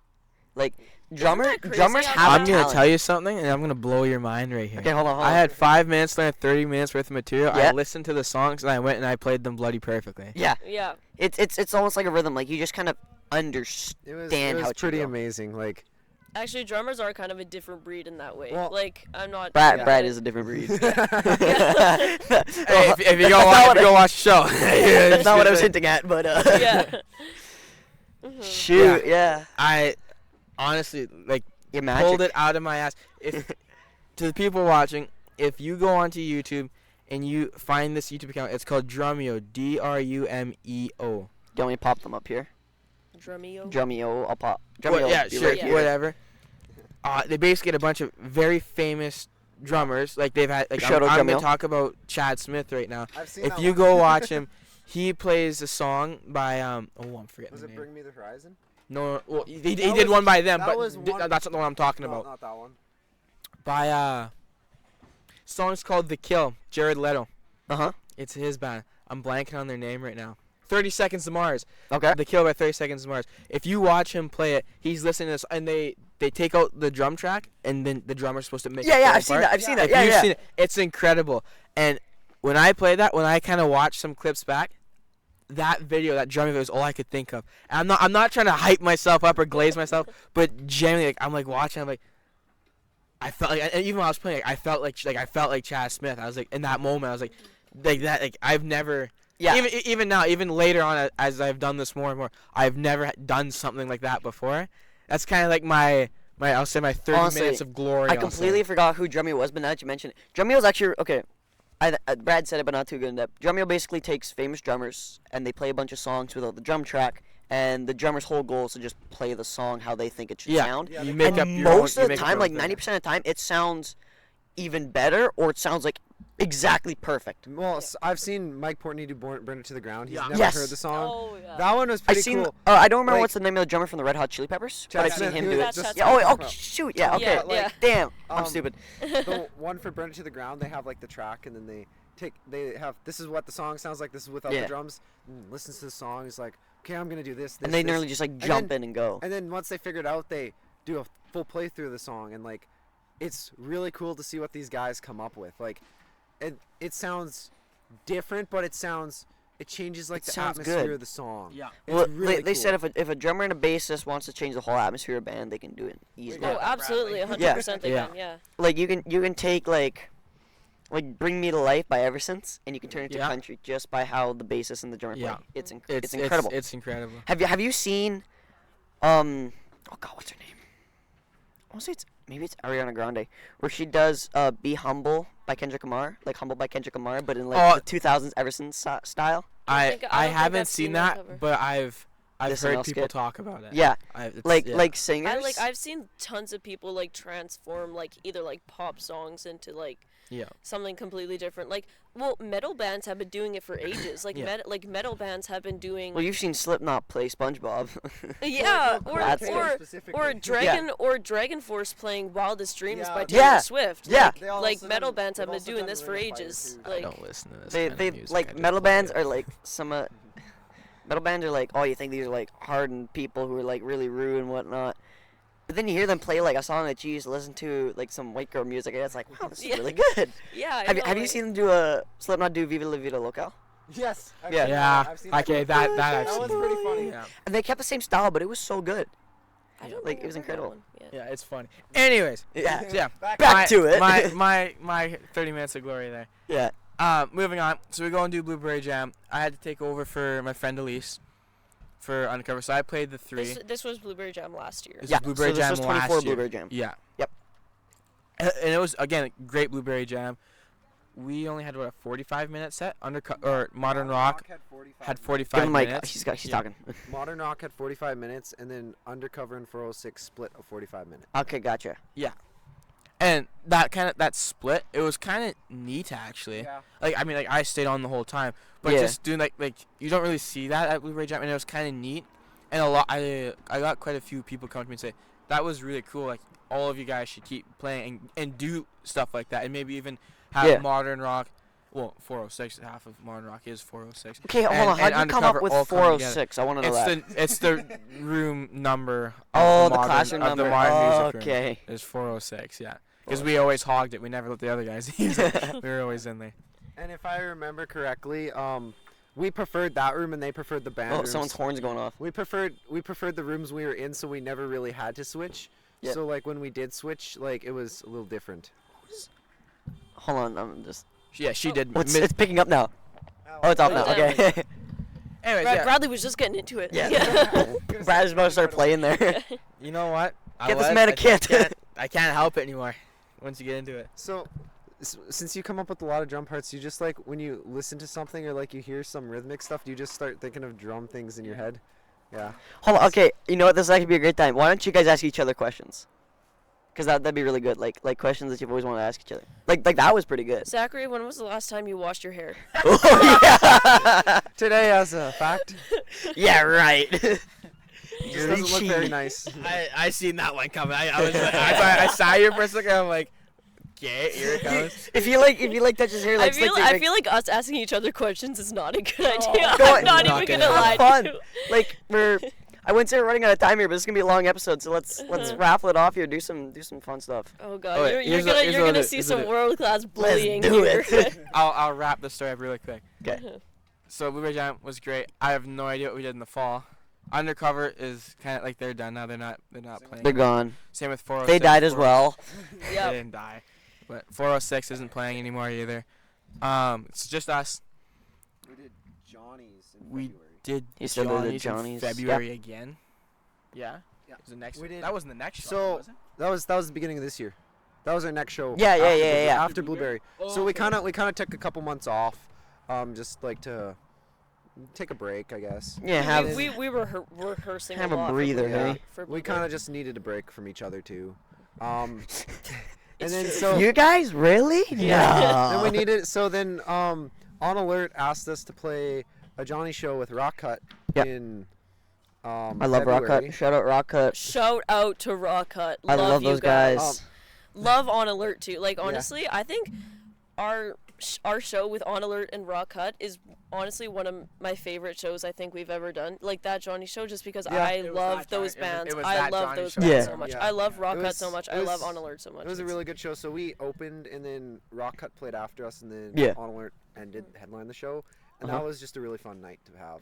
Like drummers crazy have how I'm a gonna talent. tell you something, and I'm gonna blow your mind right here. Okay, hold on. I had 5 minutes to learn 30 minutes worth of material. Yeah. I listened to the songs, and I went and I played them bloody perfectly. Yeah, Yeah. it's almost like a rhythm. Like you just kind of understand It was how it should pretty go. amazing. Actually, drummers are kind of a different breed in that way. Well, I'm not. Brad, sure Brad that- is a different breed. Hey, if you That's go watch the show. That's not what I was hinting at, but Yeah. shoot, yeah. I honestly Your pulled magic. it out of my ass. If to the people watching, if you go onto YouTube and you find this YouTube account, it's called Drumeo, Drumeo. Do you want me to pop them up here? Drumeo. Drumeo, I'll pop. Well, Drumeo yeah, will be sure, right here. whatever. They basically get a bunch of very famous drummers. Like they've had. Like Shout out I'm gonna Drumeo. talk about Chad Smith right now. I've seen If that you one. go watch him, he plays a song by I'm forgetting Was the it name. Bring Me the Horizon? No, well, he That did was- one by them, that but was one- that's not the one I'm talking No, about. not that one. By song's called The Kill, Jared Leto. Uh-huh. It's his band. I'm blanking on their name right now. 30 Seconds to Mars. Okay. The Kill by 30 Seconds to Mars. If you watch him play it, he's listening to this, and they take out the drum track, and then the drummer's supposed to make it. Yeah, I've seen that. I've seen that. If Yeah, you've yeah. seen it, it's incredible. And when I play that, when I kind of watch some clips back, that video, that drum video is all I could think of. And I'm not trying to hype myself up or glaze myself, but genuinely, like, I'm like watching, I'm like, I felt like, and even when I was playing, I felt like Chad Smith. I was like, in that moment, I was like that, like I've never. Yeah. Even now, even later on, as I've done this more and more, I've never done something like that before. That's kind of like my I'll say my 30 Honestly, minutes of glory. I completely forgot who Drumeo was, but now that you mention it, Drumeo's actually okay. Brad said it, but not too good in depth. Drumeo basically takes famous drummers and they play a bunch of songs without the drum track, and the drummer's whole goal is to just play the song how they think it should sound. Yeah, you make and up your own, most of the time, like 90% of the time, it sounds even better, or it sounds like exactly perfect. Well, I've seen Mike Portney do Burn It to the Ground. He's never Yes. heard the song. Oh, yeah. That one was I pretty seen. cool. I don't remember Like- what's the name of the drummer from the Red Hot Chili Peppers, Chad but I've seen Smith, him who do it. That's just- Chad Yeah, Smith. shoot, yeah, okay. Yeah, yeah. Damn, I'm Um, stupid. The one for Burn It to the Ground, they have like the track, and then they have this is what the song sounds like. This is without Yeah. the drums. And listens to the song. He's like, okay, I'm gonna do this. And they this. nearly just like And jump then- in and go. And then once they figure it out, they do a full playthrough of the song, and like, it's really cool to see what these guys come up with. Like, it sounds different, but it changes like It the sounds atmosphere good. of the song. Yeah. It's Well, really they cool. said if a drummer and a bassist wants to change the whole atmosphere of a band, they can do it easily. Oh, absolutely, 100% they Yeah. can. Yeah. Like you can take like Bring Me to Life by Eversense, and you can turn it to Yeah. country just by how the bassist and the drummer Yeah. play. It's incredible. It's incredible. Have you seen oh god, what's her name? I want to say maybe it's Ariana Grande, where she does Be Humble by Kendrick Lamar, like Humble by Kendrick Lamar, but in like the 2000s Eversense style. I I don't think haven't I've seen seen that that, cover. but I've This heard NL people skit. talk about it. Yeah. It's- Like yeah. like singers. I've seen tons of people like transform like either like pop songs into like Yeah. something completely different. Like, well, metal bands have been doing it for ages. Like, Yeah. metal bands have been doing. Well, you've seen Slipknot play SpongeBob. Yeah, That's or Dragon Force playing Wildest Dreams Yeah. by Taylor Yeah. Swift. Yeah. Like metal bands have been doing this for ages. I Like, don't listen to this. they kind of music, I like just metal play bands it. are like metal bands are like, oh, you think these are like hardened people who are like really rude and whatnot. But then you hear them play like a song that you used to listen to, like some white girl music, and it's like, wow, this is Yeah. really good. yeah. I Have know, you like- seen them do a Slipknot do Viva La Vida Local? Yes. I've Yeah. seen Yeah. that. I've seen that. Okay, that I've That seen. one's pretty funny. Yeah. And they kept the same style, but it was so good. I don't like, think it was I've heard that incredible. one. Yeah. Yeah, it's funny. Anyways, Yeah. so yeah. Back to it. My 30 minutes of glory there. Yeah. Moving on. So we go and do Blueberry Jam. I had to take over for my friend Elise for Undercover. So I played the 3. This was Blueberry Jam last year. This Yeah, was Blueberry so this Jam was last 24 year. Blueberry Jam. Yeah. Yep. And it was, again, a great Blueberry Jam. We only had, what, a 45-minute set? Or Modern Rock had 45 Give him Mike. minutes. He's Yeah. talking. Modern Rock had 45 minutes, and then Undercover and 406 split a 45 minute. Okay, gotcha. And that split, it was kind of neat, actually. Yeah. Like, I mean, like, I stayed on the whole time. But Yeah. just doing, like, you don't really see that at Blueberry Jam, and it was kind of neat. And I got quite a few people come to me and say, that was really cool. Like, all of you guys should keep playing and do stuff like that. And maybe even have Yeah. Modern Rock. Well, 406, half of Modern Rock is 406. Okay, hold And- on. How and did you come up Undercover with all come together. 406? I want to know that. It's the room number. Oh, of the modern, classroom of number. The modern Oh, music room. okay. It's 406, yeah. Because we always hogged it. We never let the other guys use it. We were always in there. And if I remember correctly, we preferred that room, and they preferred the band Oh, rooms. someone's horn's going off. We preferred the rooms we were in, so we never really had to switch. Yeah. So like when we did switch, like it was a little different. Hold on, I'm just. Yeah, she did. It's picking up now. Oh, it's off now. Oh, damn. Okay. Anyways, yeah. Bradley was just getting into it. Yeah. Brad is about to start playing there. You know what? Get this man a kit. I can't help it anymore once you get into it. So, since you come up with a lot of drum parts, you just like when you listen to something or like you hear some rhythmic stuff, do you just start thinking of drum things in your head? Yeah. Hold on. Okay, you know what? This actually be a great time. Why don't you guys ask each other questions? Because that'd be really good. Like questions that you've always wanted to ask each other. Like that was pretty good. Zachary, when was the last time you washed your hair? Oh, yeah. Today, as a fact, Yeah, right. it just doesn't look very nice. I seen that one coming. I saw you for a second. I'm like, Okay, here it comes. if you like touch his hair, like I feel like us asking each other questions is not a good idea. No, I'm not not even gonna gonna lie have to fun. you. Like I wouldn't say we're running out of time here, but it's gonna be a long episode, so let's raffle it off here. Do some fun stuff. Oh god, Oh, wait, you're here's gonna what it- see here's some what it- world class bullying do here. it. I'll wrap the story up really quick. Okay. So Blueberry Jam was great. I have no idea what we did in the fall. Undercover is kind of like they're done now. They're not playing. They're gone. Same with 406. They died as well. They Yep. didn't die. But 406 isn't playing anymore either. It's just us. We did Johnny's in We February. did You said they did Johnny's Johnny's. in February again. Yeah. Yeah. Was the next. We did- That wasn't the next show. So- was it? That was the beginning of this year. That was our next show. Yeah, after Blueberry- yeah. After Blueberry. So we kind of took a couple months off, just like to take a break, I guess. Yeah, have we were rehearsing have a a lot for breather, Blueberry- hey? for We Blueberry. kind of just needed a break from each other too. And It's then true. so you guys really? Yeah. then we needed On Alert asked us to play a Johnny show with Rock Cut Yep. in I love Rock February. Cut. Shout out Rock Cut. Shout out to Rock Cut. I love you those guys. Love On Alert too. Like honestly, I think our show with On Alert and Rock Cut is honestly one of my favorite shows I think we've ever done. Like that Johnny show, just because I It was love that those Johnny- it was- bands. it was I that love Johnny those show. bands Yeah. so much. Yeah. I love Rock It Cut was- so much. it I love was- On Alert so much. It was a really good show. So we opened, and then Rock Cut played after us, and then Yeah. On Alert ended headline the show, and Uh-huh. that was just a really fun night to have.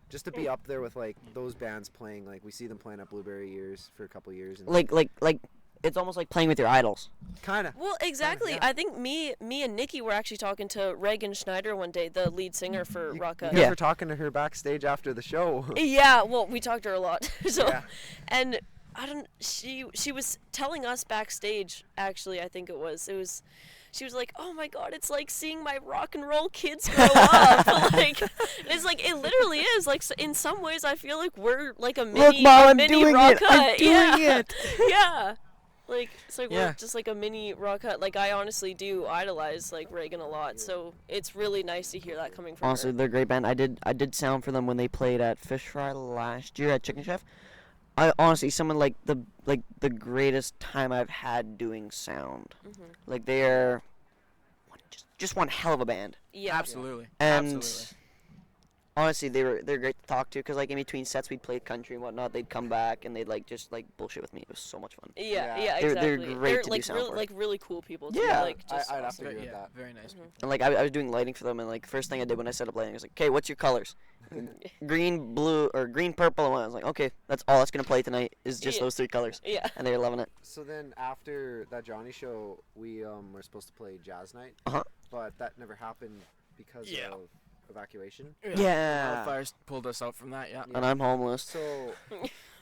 Just to be up there with like those bands playing, like we see them playing at Blueberry years for a couple years. And Like it's almost like playing with your idols. kind of. Well, exactly. yeah. I think me and Nikki were actually talking to Reagan Schneider one day, the lead singer for Rock You Cut. guys Yeah. were talking to her backstage after the show. Yeah, well, we talked to her a lot. So, Yeah. and she was telling us backstage, actually, I think it was, she was like, oh my god, it's like seeing my rock and roll kids grow up. Like, it's like, it literally is. Like, in some ways, I feel like we're like a mini, Look, Mom, a I'm mini doing Rock it. Cut. I'm doing Yeah. it. Yeah. Like, it's like Yeah. we're just like a mini Rock Cut. Like, I honestly do idolize like Reagan a lot, so it's really nice to hear that coming from Honestly, her. they're a great band. I did sound for them when they played at Fish Fry last year at Chicken Chef. I honestly, someone like the greatest time I've had doing sound. Like they're just one hell of a band. Yeah. Absolutely. And Absolutely. honestly, they're great to talk to because like in between sets we'd play country and whatnot. They'd come back and they'd like just like bullshit with me. It was so much fun. Yeah, Yeah. yeah, They're exactly. great to do like sound really, for. like really cool people. Too. Yeah. Like just I'd have awesome. to agree with Yeah, that. very nice. people. And like I was doing lighting for them and like first thing I did when I set up lighting I was like, okay, what's your colors? Green, blue, or green, purple, and one. I was like, okay, that's all that's gonna play tonight is just Yeah. those three colors, Yeah. and they were loving it. So then after that Johnny show, we were supposed to play Jazz Night, Uh-huh. but that never happened because Yeah. of evacuation. Yeah. Wildfires pulled us out from that. Yeah. And I'm homeless. So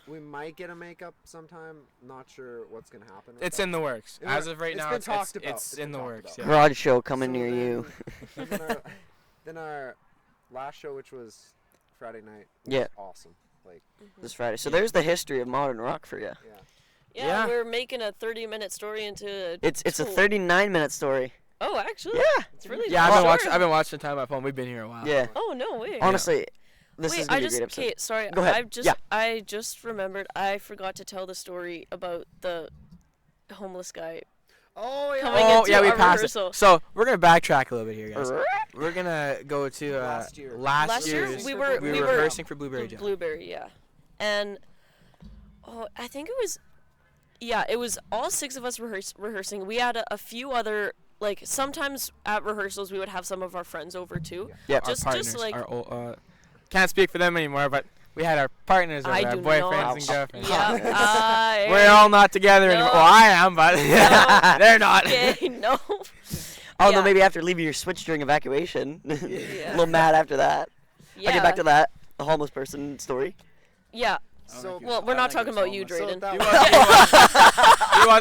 we might get a makeup sometime. Not sure what's gonna happen. With It's that. in the works. It As wor- of right it's now, been it's talked about. it's It's in been the talked works. about. Yeah. Garage show coming So near you. then our last show, which was Friday night, was Yeah. awesome. Like, This Friday. So there's the history of modern rock for you. yeah. Yeah, Yeah. we're making a 30-minute story into. It's a Cool. 39-minute story. Oh, actually. Yeah. It's really. Yeah, short. I've been watching Time at Home. We've been here a while. Yeah. Oh no way. Honestly, this Wait, is gonna I be a just great episode. okay. Sorry, Go ahead. Yeah. I just remembered. I forgot to tell the story about the homeless guy. Oh yeah. Coming Oh into yeah, we our passed rehearsal. it. So we're gonna backtrack a little bit here, guys. We're gonna go to Last year. Last year year's. we were rehearsing for Blueberry Jam. Blueberry, yeah, and I think it was, yeah, it was all six of us rehearsing. We had a few other, like sometimes at rehearsals we would have some of our friends over too. Yeah. Our Just partners, like our old, can't speak for them anymore, but we had our partners, over, I our do boyfriends not. and girlfriends. Yeah, We're all not together anymore. No. Well, I am, but they're not. Okay, no. Oh Yeah. no, maybe after leaving your switch during evacuation. A little mad after that. Yeah. I'll get back to that. The homeless person story. Yeah. So Well, we're not talking about you, So Drayden. that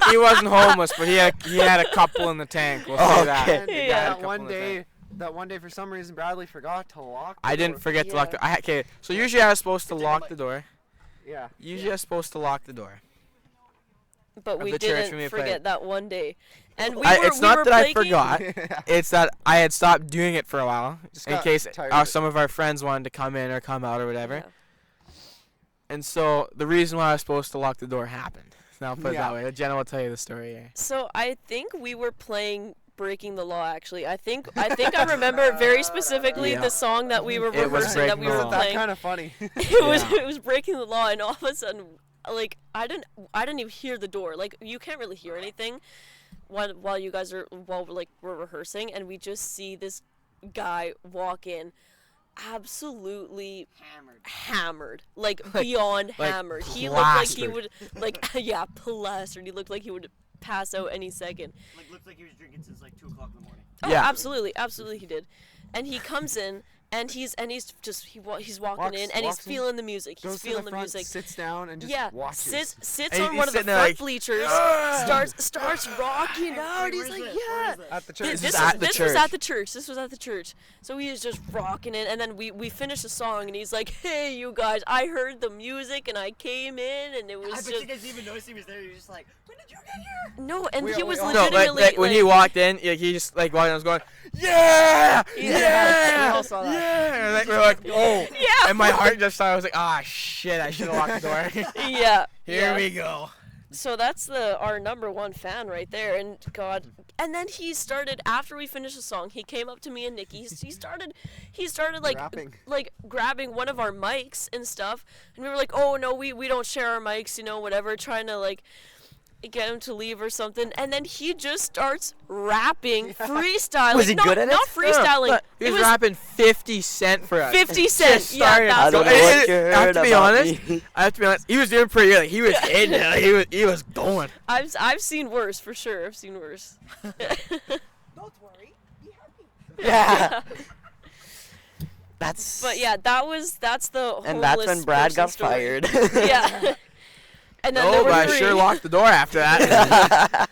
He wasn't homeless, but he had a couple in the tank. We'll say that. Okay. And He Yeah. had a that couple one in the tank. day, for some reason, Bradley forgot to lock. the I didn't door. forget to lock Yeah. the. Okay, so usually I was supposed to lock the door. Yeah. Usually I was supposed to lock the door. But Of we the church when we didn't played. forget that one day. And we It's were not that I plaguing- forgot. It's that I had stopped doing it for a while Just in got case tired of it. some of our friends wanted to come in or come out or whatever. Yeah. And so the reason why I was supposed to lock the door happened. Now put it that way. Jenna will tell you the story. Yeah. So I think we were playing Breaking the Law. Actually, I think I remember very specifically the song that we were rehearsing that we were playing. That's kind of funny. It was Breaking the Law, and all of a sudden, like I didn't even hear the door. Like you can't really hear anything while we're rehearsing, and we just see this guy walk in. Absolutely hammered, like beyond hammered. He looked like he would, plastered. He looked like he would pass out any second. Like looked like he was drinking since like 2 o'clock in the morning. Oh, yeah, absolutely he did. And he comes in and he's walking in and he's feeling the music. He's feeling the music. Sits down and just watches. Sits on one of the front bleachers. Starts rocking out. He's like, yeah. At the church. This was at the church. So he is just rocking it, and then we finished the song, and he's like, "Hey, you guys, I heard the music, and I came in, and it was just." I bet you guys even noticed he was there. He was just like, "When did you get here?" No, and he was legitimately like when he walked in, he just like walked in, was going, "Yeah, yeah." We all saw that. Yeah, and like, we were like, oh, yeah. And my heart just started. I was like, ah, shit, I should have locked the door. Yeah. Here we go. So that's our number one fan right there, and God. And then he started after we finished the song. He came up to me and Nikki. He started like grabbing one of our mics and stuff, and we were like, oh no, we don't share our mics, whatever, trying to like get him to leave or something, and then he just starts rapping, freestyling. Was he good at it? Not freestyling. No, he was rapping 50 Cent for us. 50 Cent. Yeah, I don't know what you heard I have to be about honest. me. I have to be honest. He was doing pretty good. Like, he was in it. Like, he was going. I've seen worse for sure. I've seen worse. Don't worry. Be happy. Yeah. That's. But yeah, that's the. And that's when Brad got story. fired. Yeah. And then but I sure locked the door after that.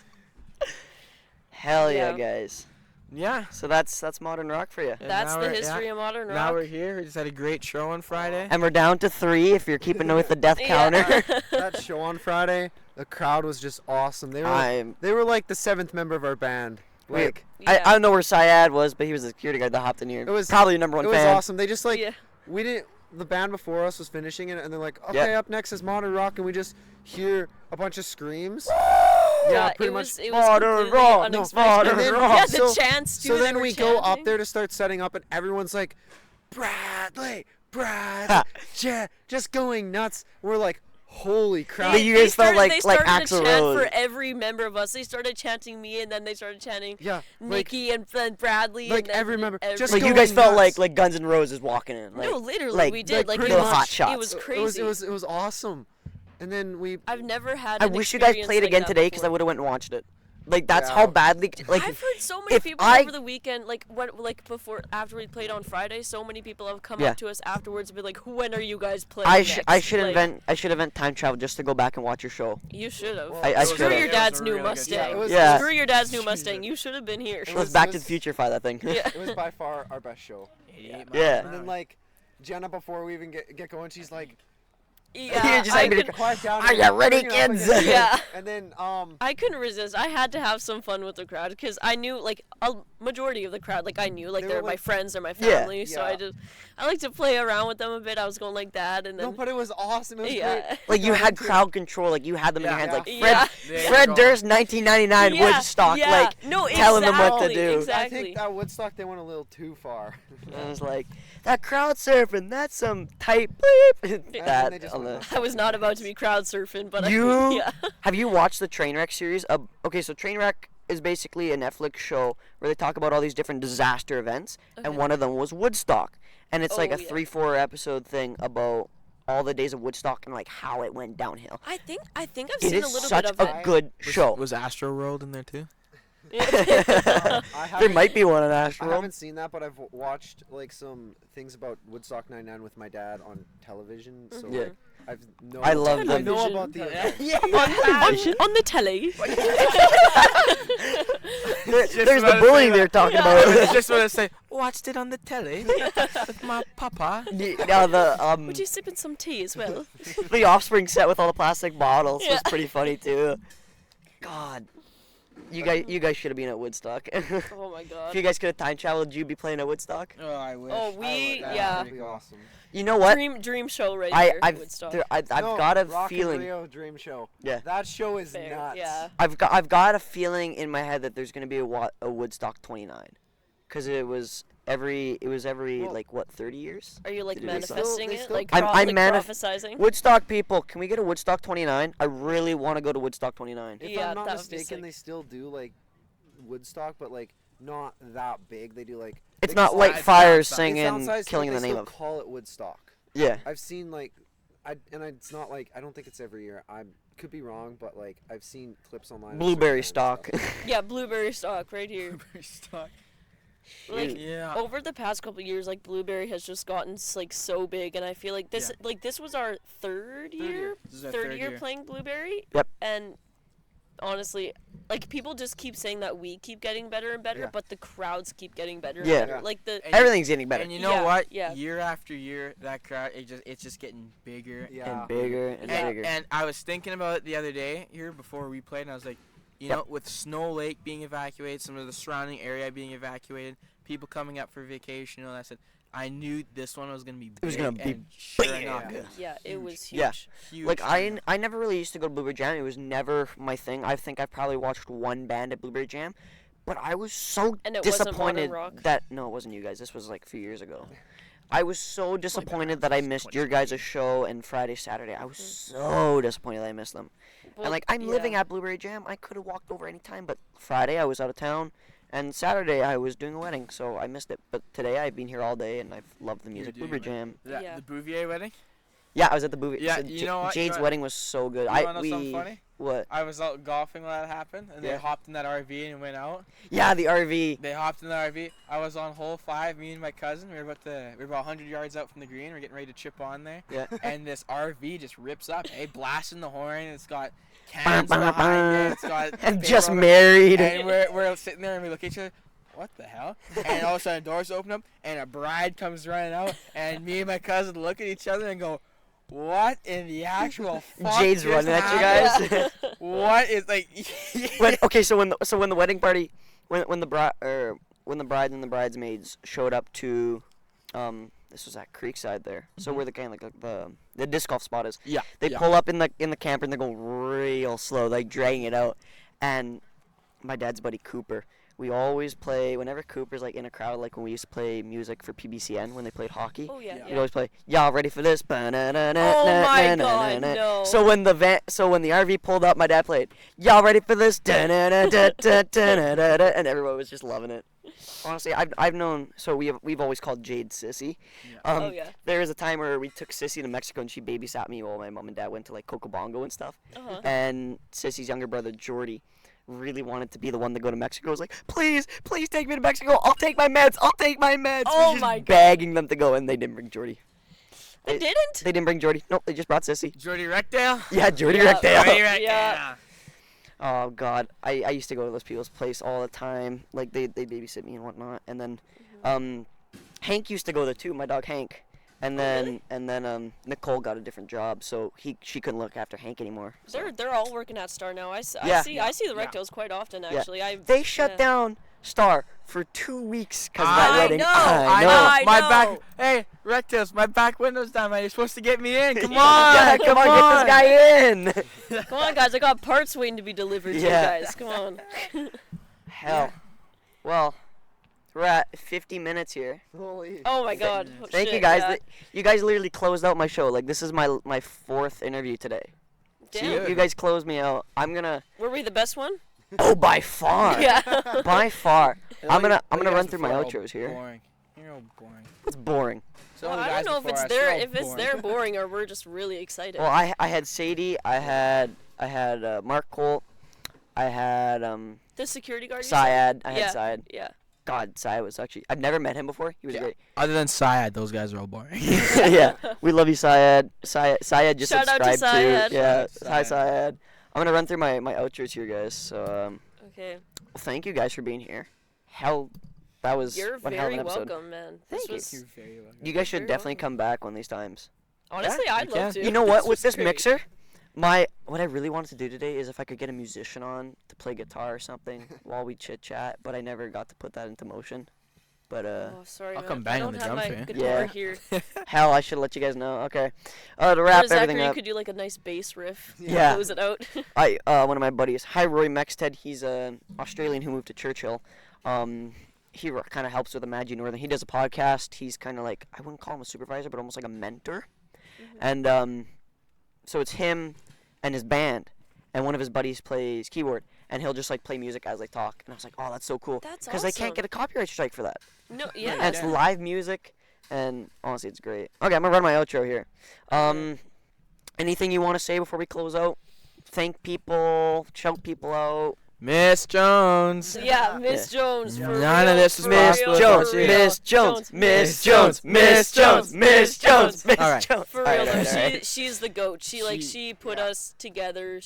Hell yeah, guys. Yeah. So that's modern rock for you. That's the history of modern rock. Now we're here. We just had a great show on Friday. And we're down to 3 if you're keeping with the death counter. That show on Friday, the crowd was just awesome. They were like the 7th member of our band. Like I don't know where Syed was, but he was the security guard that hopped in here. It was probably your number one fan. It was awesome. They just we didn't. The band before us was finishing it, and they're like, okay, up next is modern rock, and we just hear a bunch of screams. Yeah, pretty much. It was modern rock. Modern rock. Yeah, the chants too. So then we go up there to start setting up, and everyone's like, Bradley, just going nuts. We're like, holy crap! You guys felt like Axl Rose. They started to chant for every member of us. They started chanting me, and then they started chanting Nikki and Bradley. Like and every member. Just like you guys felt like Guns N' Roses walking in. No, literally we did. Like hot shots. It was crazy. It was awesome. And then I've never had. I wish you guys played again today because I would have went and watched it. Like that's how badly. Like I've heard so many people over the weekend, after we played on Friday, so many people have come up to us afterwards and be like, "When are you guys playing?" I should invent time travel just to go back and watch your show. You should have. Screw your dad's new Mustang. Yeah. Screw your dad's new Mustang. You should have been here. Let's Back to the Future fight that thing. Yeah. It was by far our best show. Yeah. And then like Jenna, before we even get going, she's like. Yeah, quiet down. Are you ready, kids? Yeah. And then I couldn't resist. I had to have some fun with the crowd because I knew like a majority of the crowd. Like I knew like they're my friends, they're my family. So I like to play around with them a bit. I was going like that, and then. No, but it was awesome. It was great. Like you had crowd control. Like you had them in your hands. Like Fred Durst, 1999 Woodstock. Like telling them what to do. Exactly. I think that Woodstock they went a little too far. I was like, that crowd surfing. That's some type bleep. I was not about to be crowd surfing, but Have you watched the Trainwreck series? Okay, so Trainwreck is basically a Netflix show where they talk about all these different disaster events, and one of them was Woodstock, and it's like a 3-4 episode thing about all the days of Woodstock and like how it went downhill. I think I've seen a little bit of it. It is such a good show. Was Astro World in there too? There might be one in Astro. I haven't seen that, but I've watched like some things about Woodstock 99 with my dad on television. So like, I love them. I know about the on the telly. There's the bullying they're talking about. It's just what I say. Watched it on the telly with my papa. Would you sipping some tea as well? The Offspring set with all the plastic bottles was pretty funny too. God. You guys should have been at Woodstock. Oh my god. If you guys could have time traveled, would you be playing at Woodstock? Oh, I wish. Oh, yeah. That'd be awesome. You know what? Dream show right there. Woodstock. I've No, got a Rock feeling. And Rio Dream Show. Yeah. That show is Fair, nuts. yeah. I've got a feeling in my head that there's gonna be a Woodstock 29, because it was every Well, like what 30 years. Are you like Did they manifesting they it? still- Like, I'm prophesizing? Woodstock people, can we get a Woodstock 29? I really want to go to Woodstock 29. If Yeah, I'm not that would be mistaken, sick. they still do like Woodstock, but like not that big. They do like. It's big not sound- like it's fires not- singing, it's outside, killing in they the name still of. call it Woodstock. Yeah. I've seen like, it's not like I don't think it's every year. I could be wrong, but like I've seen clips online. of Blueberry certain bands stock. and stuff. Yeah, blueberry stock right here. Stock. Like Yeah. over the past couple of years, like blueberry has just gotten like so big, and I feel like this was our third year, This is our third third year year. playing blueberry. Yep. And honestly, like people just keep saying that we keep getting better and better, Yeah. but the crowds keep getting better Yeah. and better. Like the And Everything's getting better. And you know Yeah, what? yeah. Year after year, that crowd, it's just getting bigger. Yeah. And bigger and bigger. And I was thinking about it the other day here before we played, and I was like, you know, with Snow Lake being evacuated, some of the surrounding area being evacuated, people coming up for vacation, and I said, I knew this one was gonna be big. It was gonna be and sure big. enough, yeah, it was huge. Yeah. huge. Like I never really used to go to Blueberry Jam. It was never my thing. I think I probably watched one band at Blueberry Jam, but I was so And it wasn't Modern disappointed Rock? that it wasn't you guys. This was like a few years ago. I was so disappointed that I missed your guys' show and Friday, Saturday. I was so disappointed that I missed them. Well, And like I'm living yeah. at Blueberry Jam. I could have walked over any time, but Friday I was out of town. And Saturday I was doing a wedding, so I missed it. But today I've been here all day, and I've loved the music. doing Blueberry a Jam. Yeah. The Bouvier wedding. Yeah, I was at the Bouvier. Yeah, so you know what? Jade's You know- wedding was so good. You wanna know something funny? What? I was out golfing when that happened, and Yeah. they hopped in that RV and went out. Yeah, the RV. They hopped in the RV. I was on hole 5. Me and my cousin. We were about 100 yards out from the green. We're getting ready to chip on there. Yeah. And this RV just rips up. Hey, blasting the horn. It's got cans behind it. It's got. I'm paper just on it. married. And we're sitting there and we look at each other. What the hell? And all of a sudden, doors open up and a bride comes running out. And me and my cousin look at each other and go, "What in the actual fuck Jade's just running at you happened?" guys. What is like? When the wedding party, when the bride and the bridesmaids showed up to, this was at Creekside there. So where the kind of like the disc golf spot is. Yeah. They pull up in the camper and they go real slow, like dragging it out. And my dad's buddy Cooper, we always play whenever Cooper's like in a crowd, like when we used to play music for PBCN when they played hockey. Oh yeah. We'd always play, y'all ready for this? Oh my God, no. So when the RV pulled up, my dad played, y'all ready for this? And everyone was just loving it. Honestly, I've known, so we've always called Jade Sissy. Oh, yeah. There was a time where we took Sissy to Mexico and she babysat me while my mom and dad went to like Cocobongo and stuff. Uh-huh. And Sissy's younger brother Jordy really wanted to be the one to go to Mexico. He was like, please take me to Mexico. I'll take my meds. Oh He was just my God. begging them to go, and they didn't bring Jordy. They didn't? They didn't bring Jordy. Nope, they just brought Sissy. Jordy Reckdale. Yeah, Jordy Yeah. Reckdale. Jordy Reckdale. Yeah. Oh God, I used to go to those people's place all the time. Like they babysit me and whatnot. And then, Hank used to go there too. My dog Hank. And then Nicole got a different job, so she couldn't look after Hank anymore. So. They're all working at Star now. I see the Rectos quite often actually. Yeah. They shut yeah. down Star for 2 weeks because of that I wedding. know, I know. I My know. back. Hey, Rectos, my back window's down, man. You're supposed to get me in. Come on. Yeah, come on, get this guy in. Come on, guys! I got parts waiting to be delivered to you Yeah. guys. Come on. Hell. Well, we're at 50 minutes here. Holy. Oh my God. Oh, Thank you shit, guys. yeah. You guys literally closed out my show. Like this is my 4th interview today. Damn. You guys closed me out. I'm gonna. Were we the best one? Oh, by far. Yeah. By far. I'm gonna You guys run through my before are outros here. Boring. You're all boring. It's boring. So Well, the I guys don't know if before it's us, their they're all if it's boring. their boring or we're just really excited. Well, I had Sadie. I had Mark Kolt. I had the security guard. you Syed. I said? had Syed. Yeah. God, Syed was actually. I've never met him before. He was Yeah. great. Other than Syed, those guys are all boring. Yeah, we love you, Syed. Syed just Shout out to subscribed Syed. Yeah, Shout out to hi Syed. Syed. I'm gonna run through my outros here, guys. So Okay. thank you guys for being here. Hell, that was You're one hell of very an episode. welcome, man. Thank you. was, You're very welcome. You guys should Very definitely welcome. come back one of these times. Honestly, Yeah, I'd you love can. to. You know what? This With was this great. mixer, What I really wanted to do today is if I could get a musician on to play guitar or something while we chit chat, but I never got to put that into motion. But Oh, sorry, I'll man. come bang I on don't the have drums my for you. guitar Yeah. here. hell, I should let you guys know. Okay. To Or wrap Zachary, everything you up, could do like a nice bass riff. Yeah. Close it out. one of my buddies, hi Roy Mexted. He's an Australian who moved to Churchill. He kind of helps with Imagine Northern. He does a podcast. He's kind of like, I wouldn't call him a supervisor, but almost like a mentor. And so it's him and his band, and one of his buddies plays keyboard, and he'll just like play music as they talk. And I was like, oh, that's so cool. That's Because they can't awesome. get a copyright strike for that. No, yeah. And it's live music, and honestly, it's great. Okay, I'm gonna run my outro here. Anything you want to say before we close out? Thank people, shout people out. Miss Jones. Yeah, Miss Jones. For None real, of this is for Miss real, possible Jones, for real. Miss Jones, Miss Jones, Miss Jones, Miss Jones, Miss All right. Jones. For All real right, though, all right. she's the goat. She put us together.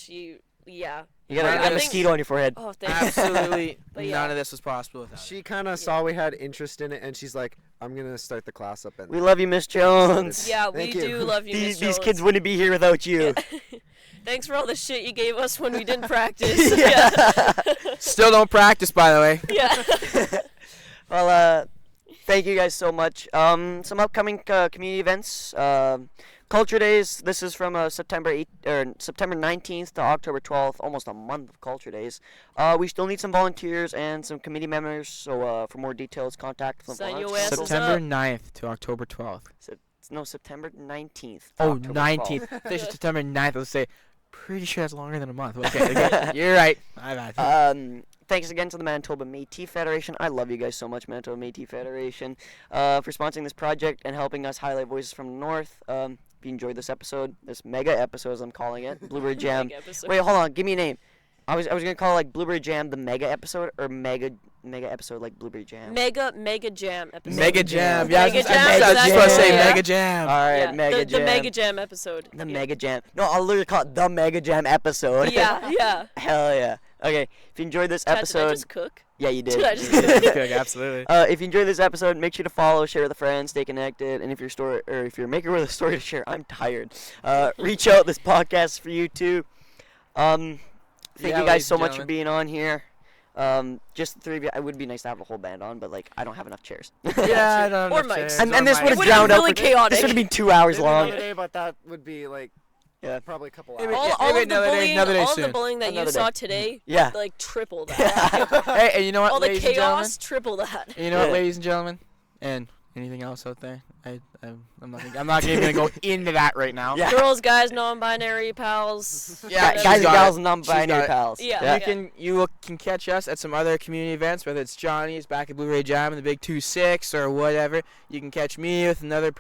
Yeah. You got I a think- mosquito on your forehead. Oh, thanks. Absolutely But yeah. none of this was possible without She kind of saw we had interest in it, and she's like, "I'm gonna start the class up." And We love you, Miss Jones. Yeah, we Thank you. do love you, Miss These Jones. kids wouldn't be here without you. Thanks for all the shit you gave us when we didn't practice. Yeah. it. Still don't practice, by the way. Yeah. Well, thank you guys so much. Some upcoming community events. Culture Days. This is from September 19th to October 12th. Almost a month of Culture Days. We still need some volunteers and some committee members. So for more details, contact Flin Sign Flon. your asses September up. 9th to October 12th. No, September 19th. to Oh, October 19th. 12th. I think it's September 9th. Let's say, pretty sure that's longer than a month. Okay, you're right. My bad. Thanks again to the Manitoba Métis Federation. I love you guys so much, Manitoba Métis Federation, for sponsoring this project and helping us highlight voices from the North. If you enjoyed this episode, this mega episode as I'm calling it, Blueberry Jam. Mega episode. Wait, hold on, give me a name. I was gonna call it like Blueberry Jam the mega episode or mega episode like Blueberry Jam. Mega Jam episode. Mega Jam. Yeah, Mega I Jam, was that's supposed to say yeah. Mega Jam. All right, Yeah, Mega Jam. The Mega Jam episode. The Yeah. Mega Jam. No, I'll literally call it the Mega Jam episode. Yeah. Hell yeah. Okay, if you enjoyed this Chad, episode, Did I just cook? yeah, you did. Did I just Okay, absolutely. If you enjoyed this episode, make sure to follow, share with a friend, stay connected, and if you're a maker with a story to share, I'm tired. Reach out. This podcast is for you too. Thank Yeah, you ladies guys so and much for gentlemen. being on here. Just the three of you. It would be nice to have the whole band on, but like I don't have enough chairs. Yeah, I don't Or know. mics. and this would have would've been drowned out. really This chaotic. would have been 2 hours Maybe long. another day, but that would be like Yeah. probably a couple Maybe- hours. All maybe of the another day- bullying, another day all of the soon. bullying that Another you saw day. today, Yeah. like triple that. Hey, and you know what, All the ladies and gentlemen? chaos, triple that. And you know what, Yeah. ladies and gentlemen? And anything else out there? I'm not even gonna go into that right now. Yeah. Girls, guys, non-binary pals. Yeah, Guys she's and got gals it. and non-binary She's got it. pals. Yeah. You can catch us at some other community events, whether it's Johnny's back at Blu-ray Jam in the Big 2-6 or whatever. You can catch me with another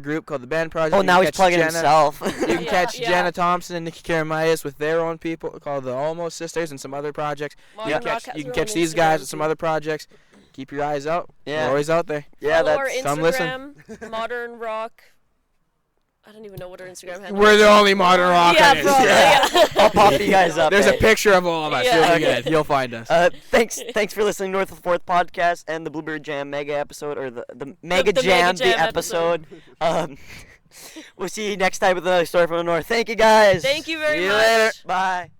group called the Band Project. Oh, You can now he's catch plugging Jenna- himself. You can Yeah, catch yeah. Jenna Thompson and Nikki Karamias with their own people called the Almost Sisters and some other projects. Modern You Rock can has catch their own these guys Instagram at some too. other projects. Keep your eyes out. Yeah. We're always out there. Yeah, Follow our that's. Come listen. Instagram, Modern Rock. I don't even know what our Instagram handle We're is. the only modern rock Yeah, on it. probably. Yeah. Yeah. I'll pop you guys up. There's a hey. picture of all of us. Yeah. You'll get it. You'll find us. Thanks for listening to North of the Fourth podcast and the Blueberry Jam mega episode or the Mega the Jam Mega Jam episode. We'll see you next time with another story from the North. Thank you guys. Thank you very See you much. later. Bye.